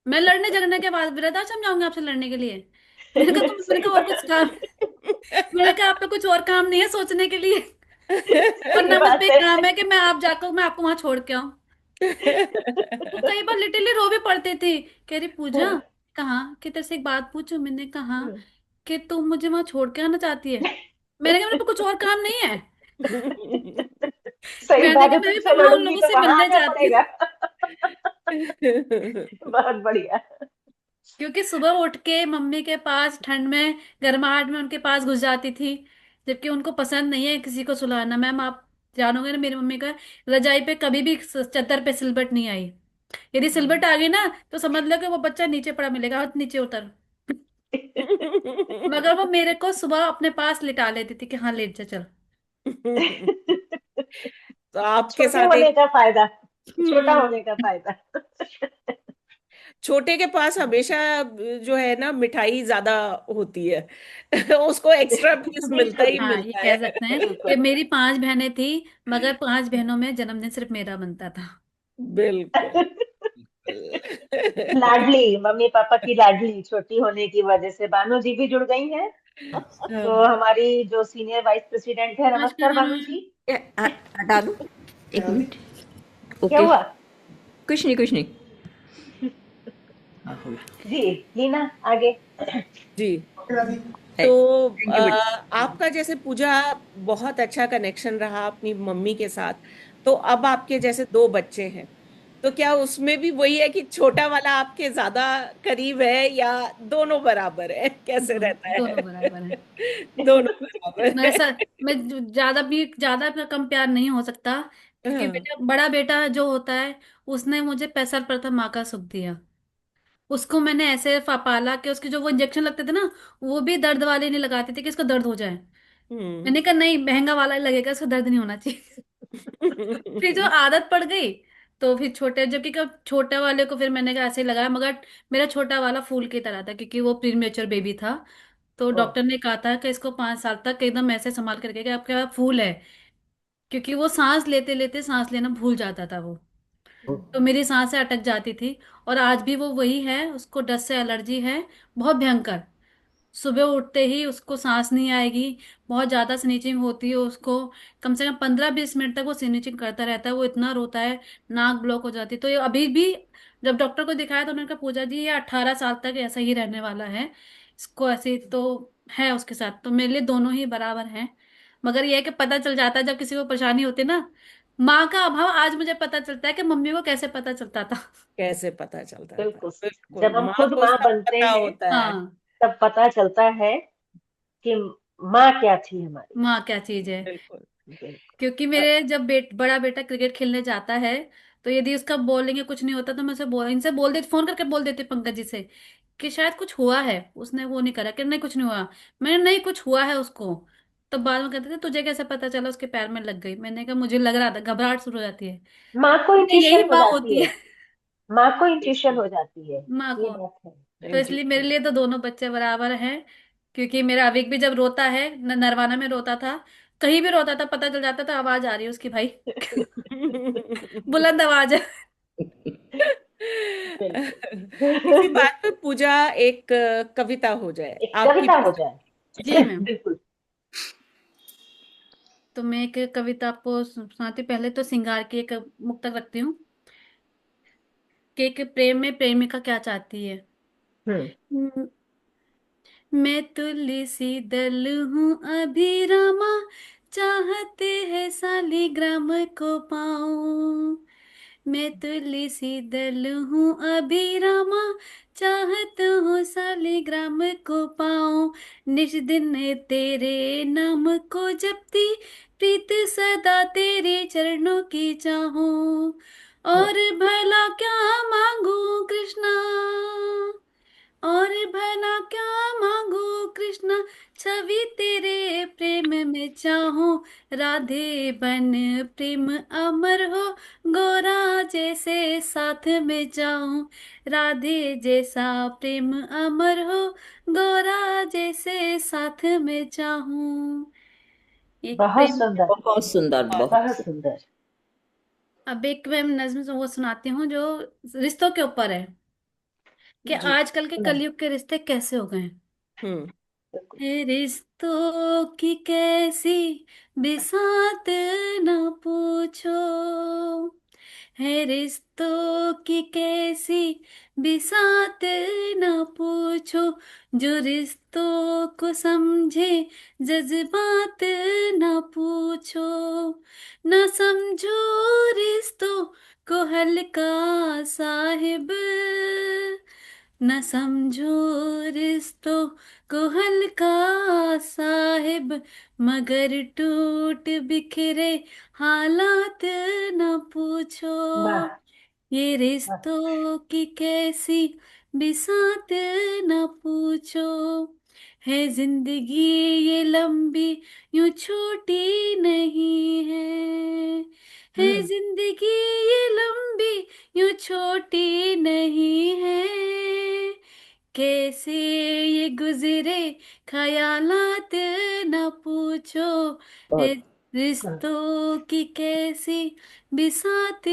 मैं लड़ने झगड़ने के बाद वृद्धाश्रम जाऊंगी आपसे लड़ने के लिए? मैंने सही कहा और कुछ बात काम, मैंने कहा आप पे कुछ और काम नहीं है सोचने के लिए? सही वरना मुझ पे बात एक है। काम है कि मैं आपको वहां छोड़ के आऊं। वो कई बार लिटरली रो भी पड़ती थी। कह रही पूजा, कहा कि तेरे से एक बात पूछूं? मैंने कहा कि तू मुझे वहां छोड़ के आना चाहती है? मैंने कहा मेरे पे कुछ और काम नहीं है। सही मैंने बात कहा है, मैं भी तुमसे वहां उन लड़ूंगी लोगों तो से वहां मिलने आना जाती हूँ। पड़ेगा। बहुत बढ़िया। क्योंकि सुबह उठ के मम्मी के पास ठंड में, गर्माहट में उनके पास घुस जाती थी। जबकि उनको पसंद नहीं है किसी को सुलाना। मैम आप जानोगे ना, मेरी मम्मी का रजाई पे कभी भी चादर पे सिलबट नहीं आई। यदि सिलबट आ गई ना, तो समझ लो कि वो बच्चा नीचे पड़ा मिलेगा, हाथ नीचे उतर। मगर वो मेरे को सुबह अपने पास लिटा लेती थी कि हाँ लेट जा चल। तो आपके छोटे साथ होने एक का फायदा, छोटा हम्म, होने का फायदा। छोटे के पास हमेशा जो है ना मिठाई ज्यादा होती है। उसको एक्स्ट्रा पीस मिलता बिल्कुल ही हाँ ये मिलता कह सकते हैं कि बिल्कुल मेरी 5 बहनें थी, मगर 5 बहनों में जन्मदिन सिर्फ मेरा बनता था। बिल्कुल। लाडली, मम्मी पापा की लाडली छोटी होने की वजह से बानू जी भी जुड़ गई हैं। तो हमारी जो सीनियर वाइस प्रेसिडेंट है, नमस्कार नमस्कार बानू बानू मैम। जी। हटा दूं? एक मिनट। क्या ओके। हुआ? कुछ नहीं, कुछ नहीं। जी लीना, आगे। जी। तो थैंक यू बेटा। आपका जैसे पूजा बहुत अच्छा कनेक्शन रहा अपनी मम्मी के साथ। तो अब आपके जैसे 2 बच्चे हैं, तो क्या उसमें भी वही है कि छोटा वाला आपके ज्यादा करीब है या दोनों बराबर है? कैसे रहता दोनों है? बराबर है। दोनों बराबर मैं है। सर, मैं ज्यादा भी कम प्यार नहीं हो सकता। क्योंकि हाँ। बेटा, बड़ा बेटा जो होता है, उसने मुझे पैसा प्रथम माँ का सुख दिया। उसको मैंने ऐसे पाला कि उसके जो वो इंजेक्शन लगते थे ना, वो भी दर्द वाले नहीं लगाते थे कि इसको दर्द हो जाए। हम्म। मैंने कहा नहीं, महंगा वाला ही लगेगा, इसको दर्द नहीं होना चाहिए। फिर जो आदत पड़ गई, तो फिर छोटे, जबकि कब छोटे वाले को फिर मैंने कहा ऐसे ही लगाया। मगर मेरा छोटा वाला फूल की तरह था, क्योंकि वो प्रीमेच्योर बेबी था। तो ओ, डॉक्टर ने कहा था कि इसको 5 साल तक एकदम ऐसे संभाल कर रखिएगा, आपके पास फूल है। क्योंकि वो सांस लेते लेते सांस लेना भूल जाता था वो। तो मेरी सांसें अटक जाती थी। और आज भी वो वही है, उसको डस्ट से एलर्जी है, बहुत भयंकर। सुबह उठते ही उसको सांस नहीं आएगी। बहुत ज्यादा स्नीचिंग होती है उसको। कम से कम 15-20 मिनट तक वो स्नीचिंग करता रहता है, वो इतना रोता है। नाक ब्लॉक हो जाती है। तो ये अभी भी, जब डॉक्टर को दिखाया तो उन्होंने कहा पूजा जी ये 18 साल तक ऐसा ही रहने वाला है। इसको ऐसे तो है उसके साथ। तो मेरे लिए दोनों ही बराबर हैं। मगर ये है कि पता चल जाता है जब किसी को परेशानी होती है ना। माँ का अभाव आज मुझे पता चलता है कि मम्मी को कैसे पता चलता था। कैसे पता चलता था? बिल्कुल। बिल्कुल, जब हम माँ खुद को माँ सब बनते पता हैं, होता है। हाँ, तब पता चलता है कि माँ क्या थी हमारी। माँ क्या चीज है। बिल्कुल। बिल्कुल। क्योंकि अ, मेरे जब बड़ा बेटा क्रिकेट खेलने जाता है, तो यदि उसका बॉलिंग या कुछ नहीं होता तो मैं उसे इनसे बोल देती, फोन करके बोल देती पंकज जी से कि शायद कुछ हुआ है, उसने वो नहीं करा कि नहीं कुछ नहीं हुआ। मैंने नहीं कुछ हुआ है उसको। तो बाद में कहते थे तुझे कैसे पता चला उसके पैर में लग गई। मैंने कहा मुझे लग रहा था, घबराहट शुरू हो जाती है। माँ को तो यही इंट्यूशन हो माँ जाती होती है। है। माँ को इंट्यूशन हो जाती है। माँ ये को। बात है। तो इसलिए मेरे लिए तो दोनों बच्चे बराबर हैं। क्योंकि मेरा अविक भी जब रोता है, नरवाना में रोता था, कहीं भी रोता था, पता चल जाता था आवाज आ रही है उसकी भाई। बुलंद आवाज है। इसी बिल्कुल। बात पे पूजा एक कविता हो जाए एक आपकी कविता हो पसंद। जी जाए। मैम। बिल्कुल। तो मैं एक कविता आपको सुनाती हूँ। पहले तो श्रृंगार की एक मुक्तक रखती हूँ कि एक प्रेम में प्रेमिका क्या चाहती है। हम्म। मैं तुलसी दल हूँ अभिरामा, चाहते हैं सालिग्राम को पाऊं। मैं तुलसी दल हूँ अभिरामा, चाहत हूँ सालिग्राम को पाऊं। निज दिन तेरे नाम को जपती, प्रीत सदा तेरे चरणों की चाहूं। और भला क्या मांगू कृष्णा, और भला क्या मांगू कृष्णा, छवि तेरे प्रेम में चाहूं। राधे बन प्रेम अमर हो, गोरा जैसे साथ में जाऊं। राधे जैसा प्रेम अमर हो, गोरा जैसे साथ में जाऊं। एक बहुत प्रेम। सुंदर। बहुत सुंदर, बहुत बहुत सुंदर। सुंदर। अब एक मैं नज्म वो सुनाती हूँ जो रिश्तों के ऊपर है, कि जी। आजकल के सुना। कलयुग के रिश्ते कैसे हो गए हैं। हम्म। बिल्कुल। है रिश्तों की कैसी बिसात, ना पूछो। है रिश्तों की कैसी बिसात, ना पूछो। जो रिश्तों को समझे जज्बात, ना पूछो। ना समझो रिश्तों को हल्का साहिब, न समझो रिश्तों को हल्का साहिब। मगर टूट बिखरे हालात, न पूछो। वाह। ये वाह। रिश्तों की कैसी बिसात, न पूछो। है जिंदगी ये लंबी, यूं छोटी नहीं है। है हम्म। जिंदगी ये लंबी, यूं छोटी नहीं है। कैसे ये गुजरे ख्यालात, न पूछो। है बहुत। रिश्तों की कैसी बिसात,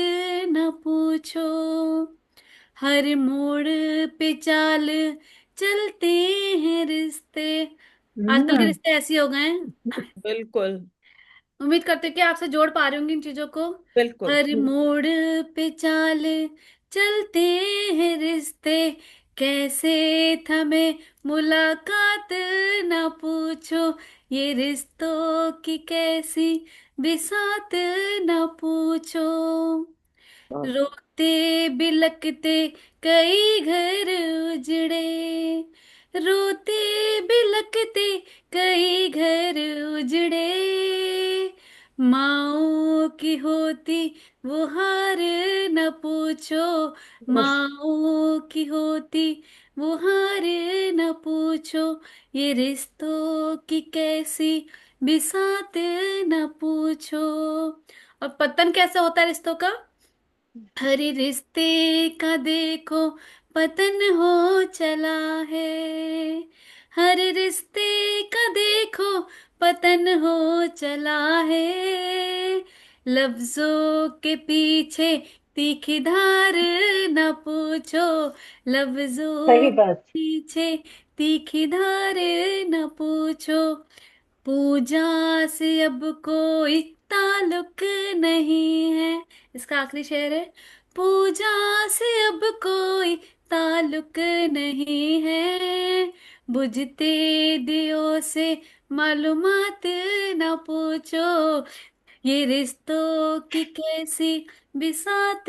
न पूछो। हर मोड़ पे चाल चलते हैं रिश्ते। आजकल के हम्म। रिश्ते ऐसे ही हो गए हैं। बिल्कुल। उम्मीद करते हैं कि आपसे जोड़ पा रही होंगी इन चीजों को। बिल्कुल। हर मोड़ पे चाल चलते हैं रिश्ते, कैसे थमे मुलाकात, ना पूछो। ये रिश्तों की कैसी बिसात, ना पूछो। बहुत। रोते बिलकते कई घर उजड़े, रोते बिलकते कई घर उजड़े। माओ की होती वो हार, न पूछो। माओ की होती वो हार, न पूछो। ये रिश्तों की कैसी बिसात, न पूछो। और पतन कैसे होता है रिश्तों का। हर रिश्ते का देखो पतन हो चला है। हर रिश्ते का देखो पतन हो चला है। लफ्जों के पीछे तीखी धार, न पूछो। लफ्जों सही के बात। पीछे तीखी धार, न पूछो। पूजा से अब कोई ताल्लुक नहीं है। इसका आखिरी शेर है। पूजा से अब कोई ताल्लुक नहीं है। बुझते दियो से मालूमात, ना पूछो। ये रिश्तों की कैसी बिसात,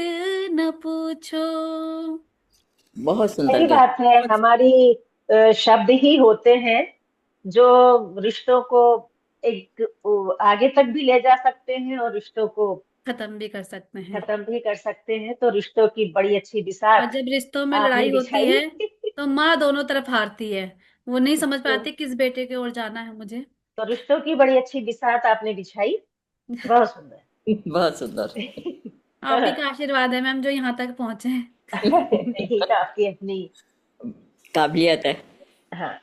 न पूछो। बहुत सुंदर सही गला। बात है। बहुत हमारी शब्द ही होते हैं जो रिश्तों को एक आगे तक भी ले जा सकते हैं और रिश्तों को खत्म भी कर सकते हैं। खत्म भी कर सकते हैं। तो रिश्तों की बड़ी अच्छी और बिसात जब रिश्तों में आपने लड़ाई होती बिछाई। है तो माँ दोनों तरफ हारती है। वो नहीं समझ तो पाती किस बेटे की ओर जाना है मुझे। तो रिश्तों की बड़ी अच्छी बिसात आपने बिछाई, बहुत सुंदर। बहुत सुंदर। आप ही का आशीर्वाद है मैम जो यहाँ तक पहुंचे हैं। नहीं, तो आपकी अपनी, काबिलियत है। हाँ,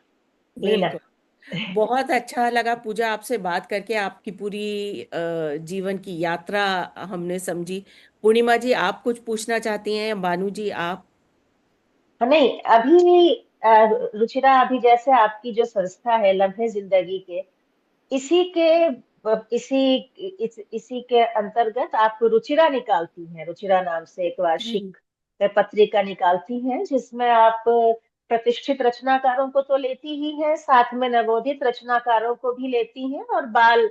लीना। बिल्कुल। बहुत अच्छा लगा पूजा आपसे बात करके, आपकी पूरी जीवन की यात्रा हमने समझी। पूर्णिमा जी, आप कुछ पूछना चाहती हैं? या बानू जी आप? नहीं, अभी रुचिरा, अभी जैसे आपकी जो संस्था है लम्हे जिंदगी के, इसी के इसी के अंतर्गत आप रुचिरा निकालती हैं, रुचिरा नाम से एक जी। वार्षिक पत्रिका निकालती हैं, जिसमें आप प्रतिष्ठित रचनाकारों को तो लेती ही हैं, साथ में नवोदित रचनाकारों को भी लेती हैं, और बाल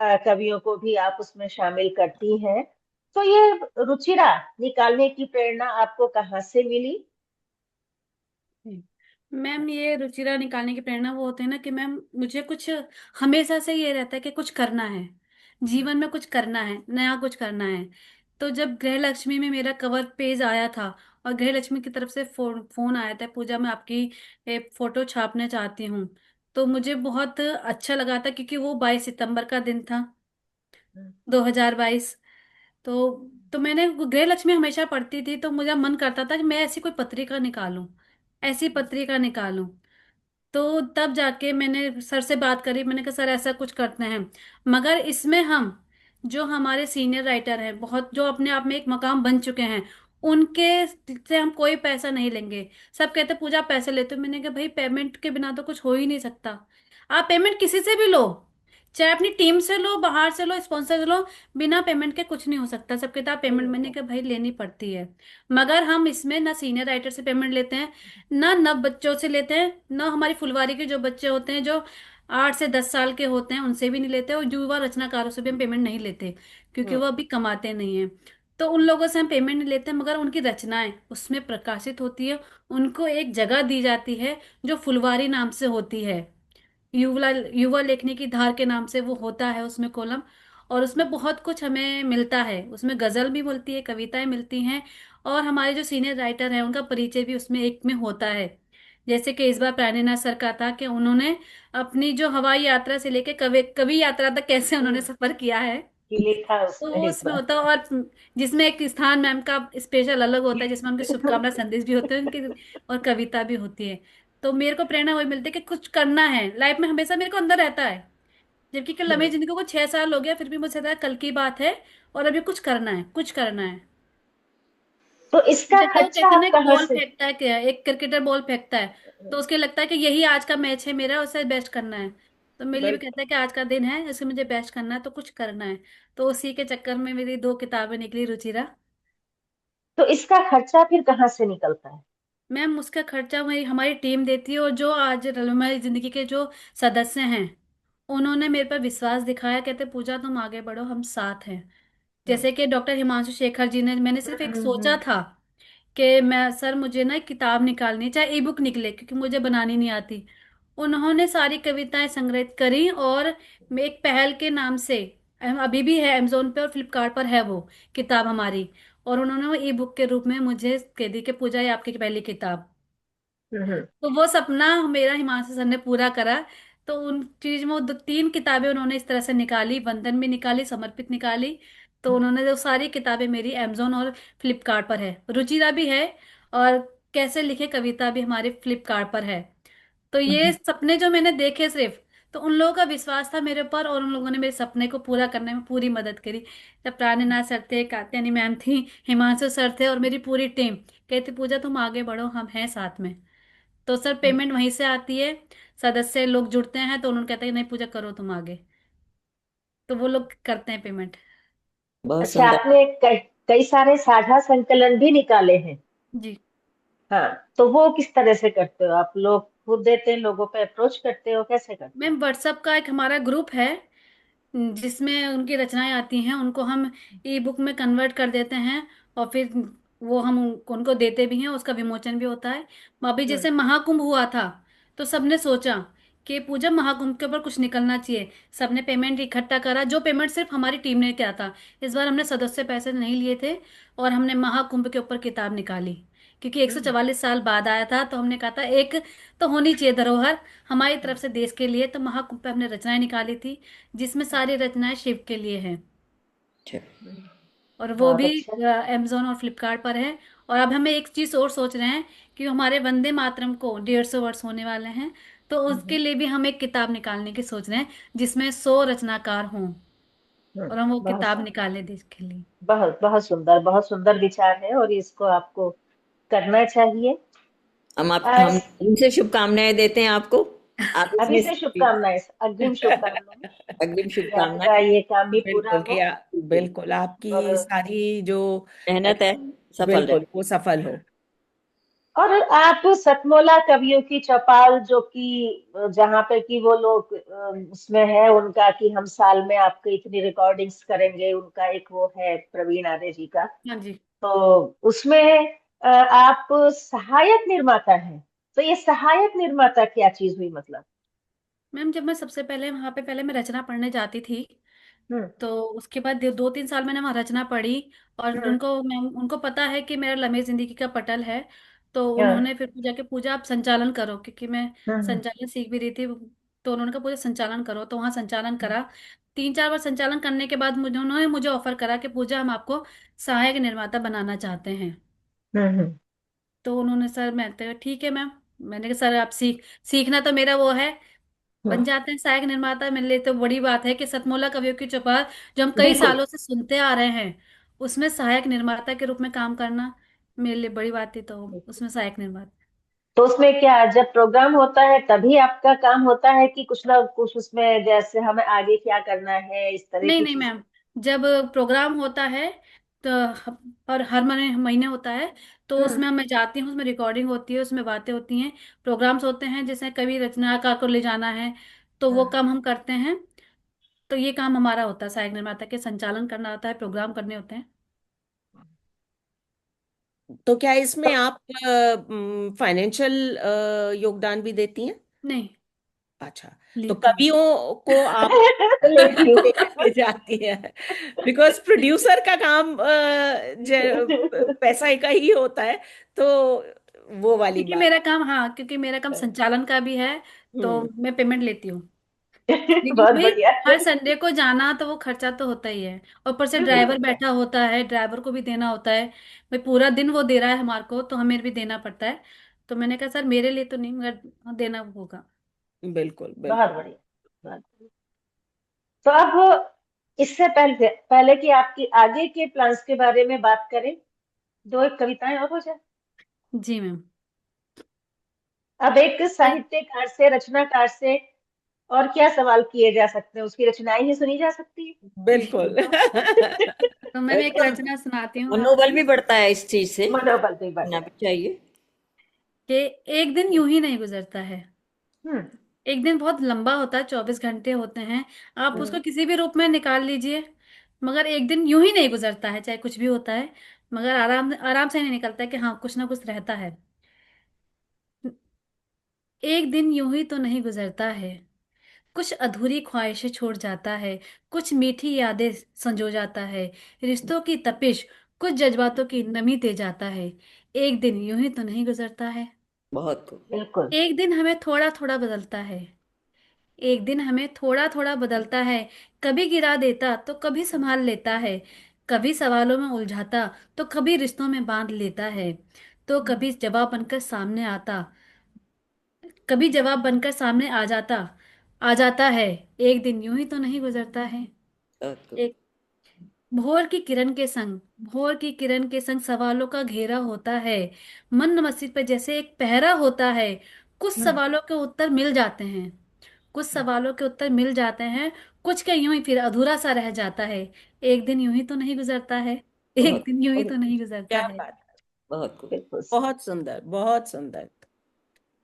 कवियों को भी आप उसमें शामिल करती हैं। तो ये रुचिरा निकालने की प्रेरणा आपको कहाँ से मिली? मैम ये रुचिरा निकालने की प्रेरणा वो होते हैं ना कि मैम मुझे कुछ हमेशा से ये रहता है कि कुछ करना है, जीवन में कुछ करना है, नया कुछ करना है। तो जब गृह लक्ष्मी में मेरा कवर पेज आया था और गृह लक्ष्मी की तरफ से फोन आया था, पूजा मैं आपकी फोटो छापना चाहती हूँ, तो मुझे बहुत अच्छा लगा था क्योंकि वो 22 सितंबर का दिन था, 2022। तो मैंने गृह लक्ष्मी हमेशा पढ़ती थी, तो मुझे मन करता था कि मैं ऐसी कोई पत्रिका निकालूं, ऐसी पत्रिका निकालूं। तो तब जाके मैंने सर से बात करी, मैंने कहा सर ऐसा कुछ करते हैं, मगर इसमें हम जो हमारे सीनियर राइटर हैं, बहुत जो अपने आप में एक मकाम बन चुके हैं, उनके से हम कोई पैसा नहीं लेंगे। सब कहते पूजा आप पैसे लेते हो, मैंने कहा भाई पेमेंट के बिना तो कुछ हो ही नहीं सकता। आप पेमेंट किसी से भी लो, चाहे अपनी टीम से लो, बाहर से लो, स्पॉन्सर से लो, बिना पेमेंट के कुछ नहीं हो सकता। सब कहता पेमेंट, मैंने कहा भाई लेनी पड़ती है। मगर हम इसमें ना सीनियर राइटर से पेमेंट लेते हैं, ना नव बच्चों से लेते हैं, ना हमारी फुलवारी के जो बच्चे होते हैं जो 8 से 10 साल के होते हैं उनसे भी नहीं लेते, और युवा रचनाकारों से भी हम पेमेंट नहीं लेते क्योंकि हम्म, वो अभी कमाते नहीं हैं। तो उन लोगों से हम पेमेंट नहीं लेते, मगर उनकी रचनाएं उसमें प्रकाशित होती है, उनको एक जगह दी जाती है जो फुलवारी नाम से होती है। युवा युवा लेखनी की धार के नाम से वो होता है उसमें कॉलम, और उसमें बहुत कुछ हमें मिलता है। उसमें गजल भी मिलती है, कविताएं मिलती हैं, और हमारे जो सीनियर राइटर हैं उनका परिचय भी उसमें एक में होता है। जैसे कि इस बार प्राणीनाथ सर का था कि उन्होंने अपनी जो हवाई यात्रा से लेके कवि कवि यात्रा तक कैसे उन्होंने हम्म, सफर किया है, कि लिखा तो उसमें वो इस उसमें होता है। और जिसमें एक स्थान मैम का स्पेशल अलग होता है, जिसमें उनके बार। शुभकामना संदेश भी होते हैं उनके, और कविता भी होती है। तो मेरे को प्रेरणा वही मिलती है कि कुछ करना है लाइफ में, हमेशा मेरे को अंदर रहता है। जबकि कल लम्हे जिंदगी को 6 साल हो गया, फिर भी मुझे लगता है कल की बात है, और अभी कुछ करना है, कुछ करना है। तो इसका जैसे वो खर्चा कहते हैं ना, आप एक कहाँ बॉल से? फेंकता है, क्या एक क्रिकेटर बॉल फेंकता है, तो उसके लगता है कि यही आज का मैच है मेरा, उसे बेस्ट करना है। तो मेरे लिए भी बिल्कुल। कहता है कि आज का दिन है, इसमें मुझे बेस्ट करना है, तो कुछ करना है। तो उसी के चक्कर में मेरी 2 किताबें निकली रुचिरा। तो इसका खर्चा फिर कहाँ से निकलता है? मैम उसका खर्चा हमारी हमारी टीम देती है, और जो आज हमारी जिंदगी के जो सदस्य हैं उन्होंने मेरे पर विश्वास दिखाया, कहते पूजा तुम आगे बढ़ो, हम साथ हैं। हम्म, जैसे कि डॉक्टर हिमांशु शेखर जी ने, मैंने सिर्फ एक सोचा हम्म, था कि मैं सर मुझे ना एक किताब निकालनी है, चाहे ई बुक निकले क्योंकि मुझे बनानी नहीं आती। उन्होंने सारी कविताएं संग्रहित करी, और मैं एक पहल के नाम से, अभी भी है अमेजोन पे और फ्लिपकार्ट पर है वो किताब हमारी, और उन्होंने वो ई बुक के रूप में मुझे कह दी कि पूजा ये आपकी पहली किताब। हम्म, तो वो सपना मेरा हिमांशु सर ने पूरा करा। तो उन चीज में वो 3 किताबें उन्होंने इस तरह से निकाली, बंधन भी निकाली, समर्पित निकाली। तो उन्होंने जो सारी किताबें मेरी अमेजोन और फ्लिपकार्ट पर है, रुचिरा भी है, और कैसे लिखे कविता भी हमारे फ्लिपकार्ट पर है। तो ये हम्म, सपने जो मैंने देखे सिर्फ, तो उन लोगों का विश्वास था मेरे ऊपर, और उन लोगों ने मेरे सपने को पूरा करने में पूरी मदद करी। जब प्राणीनाथ सर थे, कात्यायनी मैम थी, हिमांशु सर थे, और मेरी पूरी टीम कहती पूजा तुम आगे बढ़ो, हम हैं साथ में। तो सर पेमेंट वहीं से आती है, सदस्य लोग जुड़ते हैं तो उन्होंने कहते हैं नहीं पूजा करो तुम आगे, तो वो लोग करते हैं पेमेंट। बहुत अच्छा, सुंदर। आपने कई सारे साझा संकलन भी निकाले हैं। जी। हाँ, तो वो किस तरह से करते हो आप? लोग खुद देते हैं, लोगों पे अप्रोच करते हो, कैसे करते हो? मैम व्हाट्सएप का एक हमारा ग्रुप है, जिसमें उनकी रचनाएं आती हैं, उनको हम ई बुक में कन्वर्ट कर देते हैं, और फिर वो हम उनको देते भी हैं, उसका विमोचन भी होता है। अभी हम्म, जैसे महाकुंभ हुआ था, तो सबने सोचा कि पूजा महाकुंभ के ऊपर कुछ निकलना चाहिए। सबने पेमेंट इकट्ठा करा, जो पेमेंट सिर्फ हमारी टीम ने किया था, इस बार हमने सदस्य पैसे नहीं लिए थे, और हमने महाकुंभ के ऊपर किताब निकाली क्योंकि 144 साल बाद आया था, तो हमने कहा था एक तो होनी चाहिए धरोहर हमारी तरफ से देश के लिए। तो महाकुंभ पे हमने रचनाएं निकाली थी, जिसमें सारी रचनाएं शिव के लिए हैं। अच्छा। और वो बहुत भी अच्छा। अमेजोन और फ्लिपकार्ट पर है। और अब हमें एक चीज और सोच रहे हैं कि हमारे वंदे मातरम को 150 वर्ष होने वाले हैं, तो उसके लिए भी हम एक किताब निकालने की सोच रहे हैं, जिसमें 100 रचनाकार हों, और हम वो बहुत किताब निकालें देश के लिए। बहुत बहुत सुंदर विचार है और इसको आपको करना चाहिए। हम इनसे शुभकामनाएं देते हैं आपको। आप अभी इसमें से शुभकामनाएं, अग्रिम शुभकामनाएं अग्रिम कि शुभकामनाएं। आपका ये काम भी पूरा बिल्कुल हो। कि बिल्कुल आपकी और सारी जो अ, मेहनत है, सफल रहे। बिल्कुल वो सफल हो। और आप सतमोला कवियों की चौपाल, जो कि जहाँ पे कि वो लोग उसमें है उनका कि हम साल में आपके इतनी रिकॉर्डिंग्स करेंगे, उनका एक वो है प्रवीण आर्य जी का। हाँ जी तो उसमें आप सहायक निर्माता हैं। तो ये सहायक निर्माता क्या चीज हुई, मतलब? मैम, जब मैं सबसे पहले वहां पे पहले मैं रचना पढ़ने जाती थी, हम्म। तो उसके बाद 2-3 साल मैंने वहाँ रचना पढ़ी। और हम्म। उनको पता है कि मेरा लम्हे जिंदगी का पटल है। तो हाँ। उन्होंने फिर जाके पूछा आप संचालन करो, क्योंकि मैं हम्म। संचालन सीख भी रही थी। तो उन्होंने कहा पूछा संचालन करो, तो वहाँ संचालन करा। 3-4 बार संचालन करने के बाद उन्होंने मुझे ऑफर करा कि पूजा हम आपको सहायक निर्माता बनाना चाहते हैं। हम्म। हम्म। तो उन्होंने सर, मैं तो ठीक है मैम। मैंने कहा सर आप सीखना तो मेरा वो है, बन हम्म। जाते हैं सहायक निर्माता। मेरे लिए तो बड़ी बात है कि सतमोला कवियों की चौपाल जो हम कई बिल्कुल। सालों से सुनते आ रहे हैं, उसमें सहायक निर्माता के रूप में काम करना मेरे लिए बड़ी बात थी। तो उसमें सहायक निर्माता। तो उसमें क्या, जब प्रोग्राम होता है तभी आपका काम होता है कि कुछ ना कुछ उसमें, जैसे हमें आगे क्या करना है, इस तरह नहीं की नहीं चीजें? मैम, जब प्रोग्राम होता है तो और हर महीने महीने होता है, तो हम्म। उसमें मैं जाती हूँ, उसमें रिकॉर्डिंग होती है, उसमें बातें होती हैं। प्रोग्राम्स होते हैं जैसे कवि रचनाकार को ले जाना है, तो वो हम्म। काम हम करते हैं। तो ये काम हमारा होता है, सहायक निर्माता के संचालन करना होता है, प्रोग्राम करने होते हैं। तो क्या इसमें आप फाइनेंशियल योगदान भी देती हैं? नहीं, अच्छा। तो लेती हूँ। कवियों को आप लेती हूँ। ले जाती है? बिकॉज प्रोड्यूसर का काम पैसा का ही होता है, तो वो वाली क्योंकि बात। मेरा काम, हाँ, क्योंकि मेरा काम संचालन का भी है, तो हम्म। मैं पेमेंट लेती हूँ। लेकिन बहुत भाई, बढ़िया। हर संडे को जाना तो वो खर्चा तो होता ही है। और ऊपर से बिल्कुल ड्राइवर होता है। बैठा होता है, ड्राइवर को भी देना होता है। भाई पूरा दिन वो दे रहा है हमारे को, तो हमें भी देना पड़ता है। तो मैंने कहा सर मेरे लिए तो नहीं, मगर देना होगा। बिल्कुल बहुत बिल्कुल। बढ़िया। बहुत बढ़िया। तो अब इससे पहले पहले कि आपकी आगे के प्लान्स के बारे में बात करें, दो एक कविताएं और हो जाए। जी मैम। अब एक साहित्यकार से, रचनाकार से और क्या सवाल किए जा सकते हैं, उसकी रचनाएं ही सुनी जा सकती है। बिल्कुल। तो मैं एक एकदम रचना सुनाती हूँ मनोबल आपको भी बढ़ता है इस चीज से, मनोबल भी बढ़ होना भी जाए। चाहिए। कि एक दिन यूं ही नहीं गुजरता है। हम्म। एक दिन बहुत लंबा होता है, 24 घंटे होते हैं। आप हम्म। उसको किसी भी रूप में निकाल लीजिए, मगर एक दिन यूं ही नहीं गुजरता है, चाहे कुछ भी होता है। मगर आराम आराम से नहीं निकलता है कि हाँ कुछ ना कुछ रहता है। एक दिन यूं ही तो नहीं गुजरता है, कुछ अधूरी ख्वाहिशें छोड़ जाता है, कुछ मीठी यादें संजो जाता है, रिश्तों की तपिश कुछ जज्बातों की नमी दे जाता है। एक दिन यूं ही तो नहीं गुजरता है। बहुत खूब। बिल्कुल। एक दिन हमें थोड़ा थोड़ा बदलता है। एक दिन हमें थोड़ा थोड़ा बदलता है। कभी गिरा देता तो कभी संभाल लेता है। कभी सवालों में उलझाता तो कभी रिश्तों में बांध लेता है। तो कभी जवाब बनकर सामने आता, कभी जवाब बनकर सामने आ जाता है। एक दिन यूं ही तो नहीं गुजरता है। बहुत खूब। एक भोर की किरण के संग भोर की किरण के संग सवालों का घेरा होता है। मन मस्जिद पर जैसे एक पहरा होता है। कुछ हम्म। सवालों के उत्तर मिल जाते हैं, कुछ सवालों के उत्तर मिल जाते हैं, कुछ का यूं ही फिर अधूरा सा रह जाता है। एक दिन यूं ही तो नहीं गुजरता है। एक बहुत दिन यूं ही तो बिल्कुल। नहीं गुजरता क्या है। बात। बहुत खूब। बिल्कुल सही। बहुत सुंदर, बहुत सुंदर।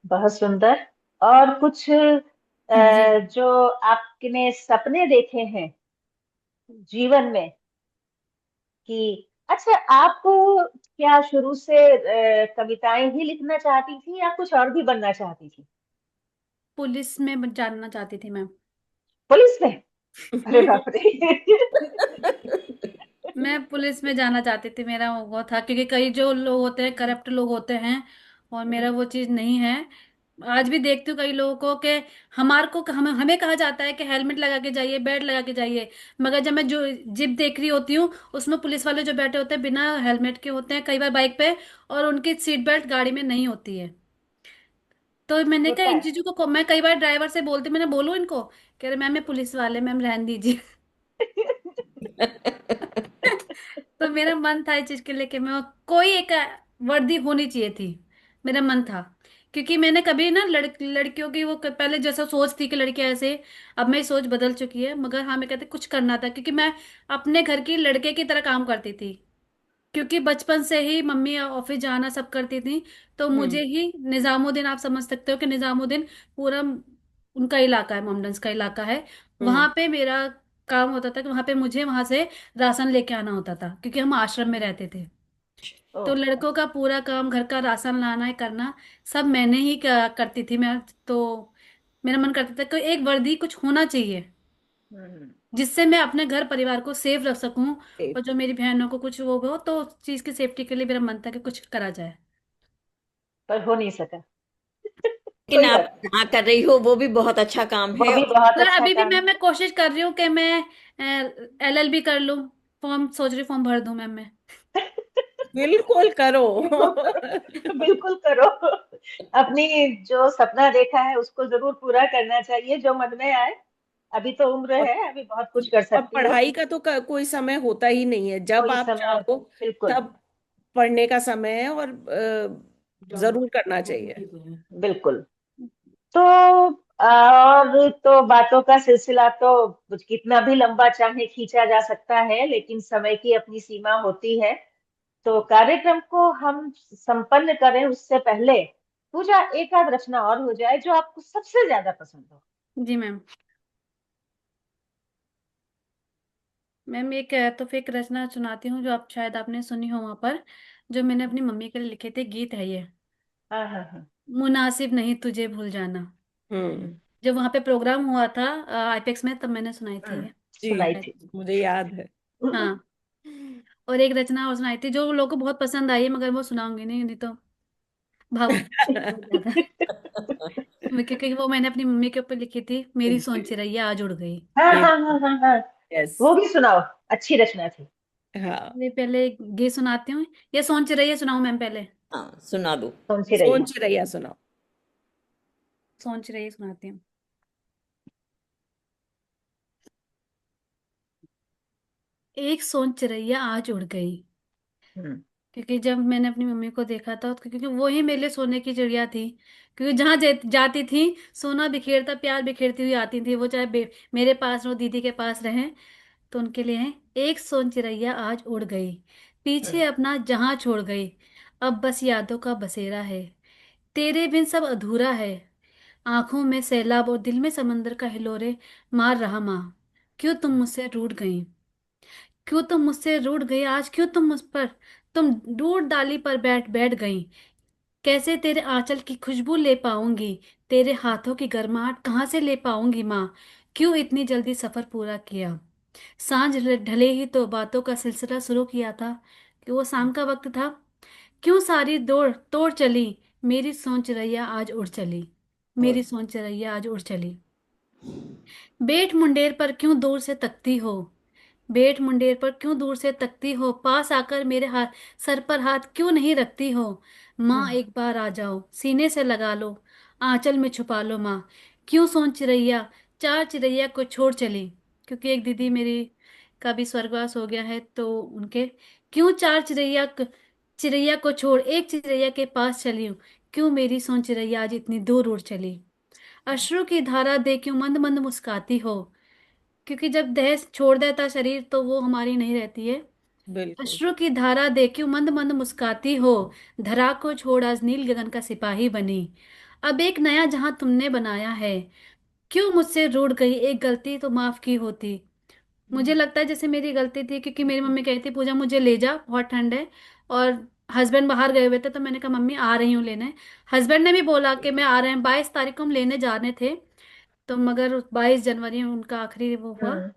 बहुत सुंदर। और कुछ जी। जो आपने सपने देखे हैं जीवन में, कि अच्छा, आप क्या शुरू से कविताएं ही लिखना चाहती थी या कुछ और भी बनना चाहती थी? पुलिस में जानना चाहती थी मैम। पुलिस में? अरे बाप रे। मैं पुलिस में जाना चाहती थी, मेरा वो था, क्योंकि कई जो लोग होते हैं करप्ट लोग होते हैं, और मेरा वो चीज नहीं है। आज भी देखती हूँ कई लोगों को कि हमार को हमें कहा जाता है कि हेलमेट लगा के जाइए, बेल्ट लगा के जाइए, मगर जब मैं जो जिप देख रही होती हूँ उसमें पुलिस वाले जो बैठे होते हैं बिना हेलमेट के होते हैं कई बार बाइक पे, और उनकी सीट बेल्ट गाड़ी में नहीं होती है। तो मैंने कहा होता इन है। चीजों को मैं कई बार ड्राइवर से बोलती, मैंने बोलूं इनको, कह रहे मैम मैं पुलिस वाले, मैम रहने दीजिए। तो मेरा मन था इस चीज के लिए कि मैं कोई एक वर्दी होनी चाहिए थी, मेरा मन था। क्योंकि मैंने कभी ना लड़कियों की वो पहले जैसा सोच थी कि लड़कियां ऐसे, अब मेरी सोच बदल चुकी है, मगर हाँ मैं कहते कुछ करना था, क्योंकि मैं अपने घर की लड़के की तरह काम करती थी। क्योंकि बचपन से ही मम्मी ऑफिस जाना सब करती थी, तो हम्म। मुझे ही निजामुद्दीन, आप समझ सकते हो कि निजामुद्दीन पूरा उनका इलाका है, मोमडन्स का इलाका है। हम्म। वहां पे मेरा काम होता था कि वहां पे मुझे वहां से राशन लेके आना होता था, क्योंकि हम आश्रम में रहते थे। तो ओह, लड़कों का पूरा काम घर का राशन लाना है करना, सब मैंने ही करती थी मैं। तो मेरा मन करता था कि एक वर्दी कुछ होना चाहिए, हम्म, जिससे मैं अपने घर परिवार को सेफ रख सकूं, ए, और जो मेरी बहनों को कुछ वो हो तो उस चीज की सेफ्टी के लिए मेरा मन था कि कुछ करा जाए। पर हो नहीं सका। लेकिन कोई आप बात जहाँ कर रही हो वो भी बहुत अच्छा काम नहीं, वो है। भी बहुत मगर अच्छा अभी भी काम है। मैं कोशिश कर रही हूँ कि मैं LLB कर लूँ, फॉर्म सोच रही, फॉर्म भर दूं मैम मैं। बिल्कुल करो। बिल्कुल करो, बिल्कुल करो। अपनी जो सपना देखा है उसको जरूर पूरा करना चाहिए, जो मन में आए। अभी तो उम्र और है, अभी बहुत कुछ कर और सकती हो। पढ़ाई का तो कोई समय होता ही नहीं है, जब कोई आप समय, चाहो बिल्कुल। तब पढ़ने का समय है, और जरूर करना चाहिए। बिल्कुल। तो और तो बातों का सिलसिला तो कितना भी लंबा चाहे खींचा जा सकता है, लेकिन समय की अपनी सीमा होती है। तो कार्यक्रम को हम संपन्न करें उससे पहले पूजा एक आध रचना और हो जाए जो आपको सबसे ज्यादा पसंद हो। जी मैम। मैम एक तो फिर एक रचना सुनाती हूँ जो आप शायद आपने सुनी हो वहां पर, जो मैंने अपनी मम्मी के लिए लिखे थे, गीत है ये। हाँ हाँ हाँ। मुनासिब नहीं तुझे भूल जाना। हम्म। जब वहां पे प्रोग्राम हुआ था आईपेक्स में, तब मैंने सुनाई थी ये जी, सुनाई शायद। थी। मुझे याद है। हाँ। और एक रचना और सुनाई थी जो लोगों को बहुत पसंद आई है, मगर वो सुनाऊंगी नहीं, नहीं तो भावुक बहुत ज्यादा। क्योंकि वो मैंने अपनी मम्मी के ऊपर लिखी थी, मेरी सोच चिरैया आज उड़ गई। हाँ ये, हाँ हाँ हाँ हाँ। यस। वो भी सुनाओ, अच्छी रचना थी। हाँ, ये पहले गीत सुनाती हूँ, ये सोच चिरैया सुनाऊं मैम पहले? हाँ, सुना दो। सोची रही है। सोच रैया सुनाओ। सोच चिरैया सुनाती हूँ। एक सोच चिरैया आज उड़ गई। हम्म क्योंकि जब मैंने अपनी मम्मी को देखा था, तो क्योंकि वो ही मेरे लिए सोने की चिड़िया थी। क्योंकि जहां जाती थी, सोना बिखेरता प्यार बिखेरती हुई आती थी वो, चाहे मेरे पास हो दीदी के पास रहे, तो उनके लिए है। एक सोन चिड़ैया आज उड़ गई, पीछे हम्म अपना जहां छोड़ गई, अब बस यादों का बसेरा है, तेरे बिन सब अधूरा है, आंखों में सैलाब और दिल में समंदर का हिलोरे मार रहा माँ, क्यों तुम मुझसे रूठ गई, क्यों तुम मुझसे रूठ गई आज, क्यों तुम मुझ पर, तुम दूर डाली पर बैठ बैठ गई, कैसे तेरे आंचल की खुशबू ले पाऊंगी, तेरे हाथों की गर्माहट कहाँ से ले पाऊंगी माँ, क्यों इतनी जल्दी सफर पूरा किया, सांझ ढले ही तो बातों का सिलसिला शुरू किया था, कि वो शाम का वक्त था, क्यों सारी दौड़ तोड़ चली, मेरी सोच रैया आज उड़ चली, मेरी हम्म सोच रैया आज उड़ चली, बेट मुंडेर पर क्यों दूर से तकती हो, बेट मुंडेर पर क्यों दूर से तकती हो, पास आकर मेरे हाथ सर पर हाथ क्यों नहीं रखती हो, माँ हम्म एक बार आ जाओ सीने से लगा लो, आंचल में छुपा लो माँ, क्यों सोन चिड़ैया चार चिड़ैया को छोड़ चली, क्योंकि एक दीदी मेरी का भी स्वर्गवास हो गया है, तो उनके, क्यों चार चिड़ैया को छोड़ एक चिड़ैया के पास चली हूँ, क्यों मेरी सोन चिड़ैया आज इतनी दूर उड़ चली, अश्रु की धारा दे क्यों मंद मंद मुस्काती हो, क्योंकि जब देह छोड़ देता शरीर तो वो हमारी नहीं रहती है, बिल्कुल। अश्रु की धारा दे क्यों मंद मंद मुस्काती हो, धरा को छोड़ आज नील गगन का सिपाही बनी, अब एक नया जहां तुमने बनाया है, क्यों मुझसे रूठ गई, एक गलती तो माफ की होती, मुझे लगता है जैसे मेरी गलती थी, क्योंकि मेरी मम्मी कहती पूजा मुझे ले जा बहुत ठंड है, और हस्बैंड बाहर गए हुए थे, तो मैंने कहा मम्मी आ रही हूँ लेने, हस्बैंड ने भी बोला कि मैं आ रहे हैं, 22 तारीख को हम लेने जाने थे, तो मगर 22 जनवरी में उनका आखिरी वो हुआ। हम्म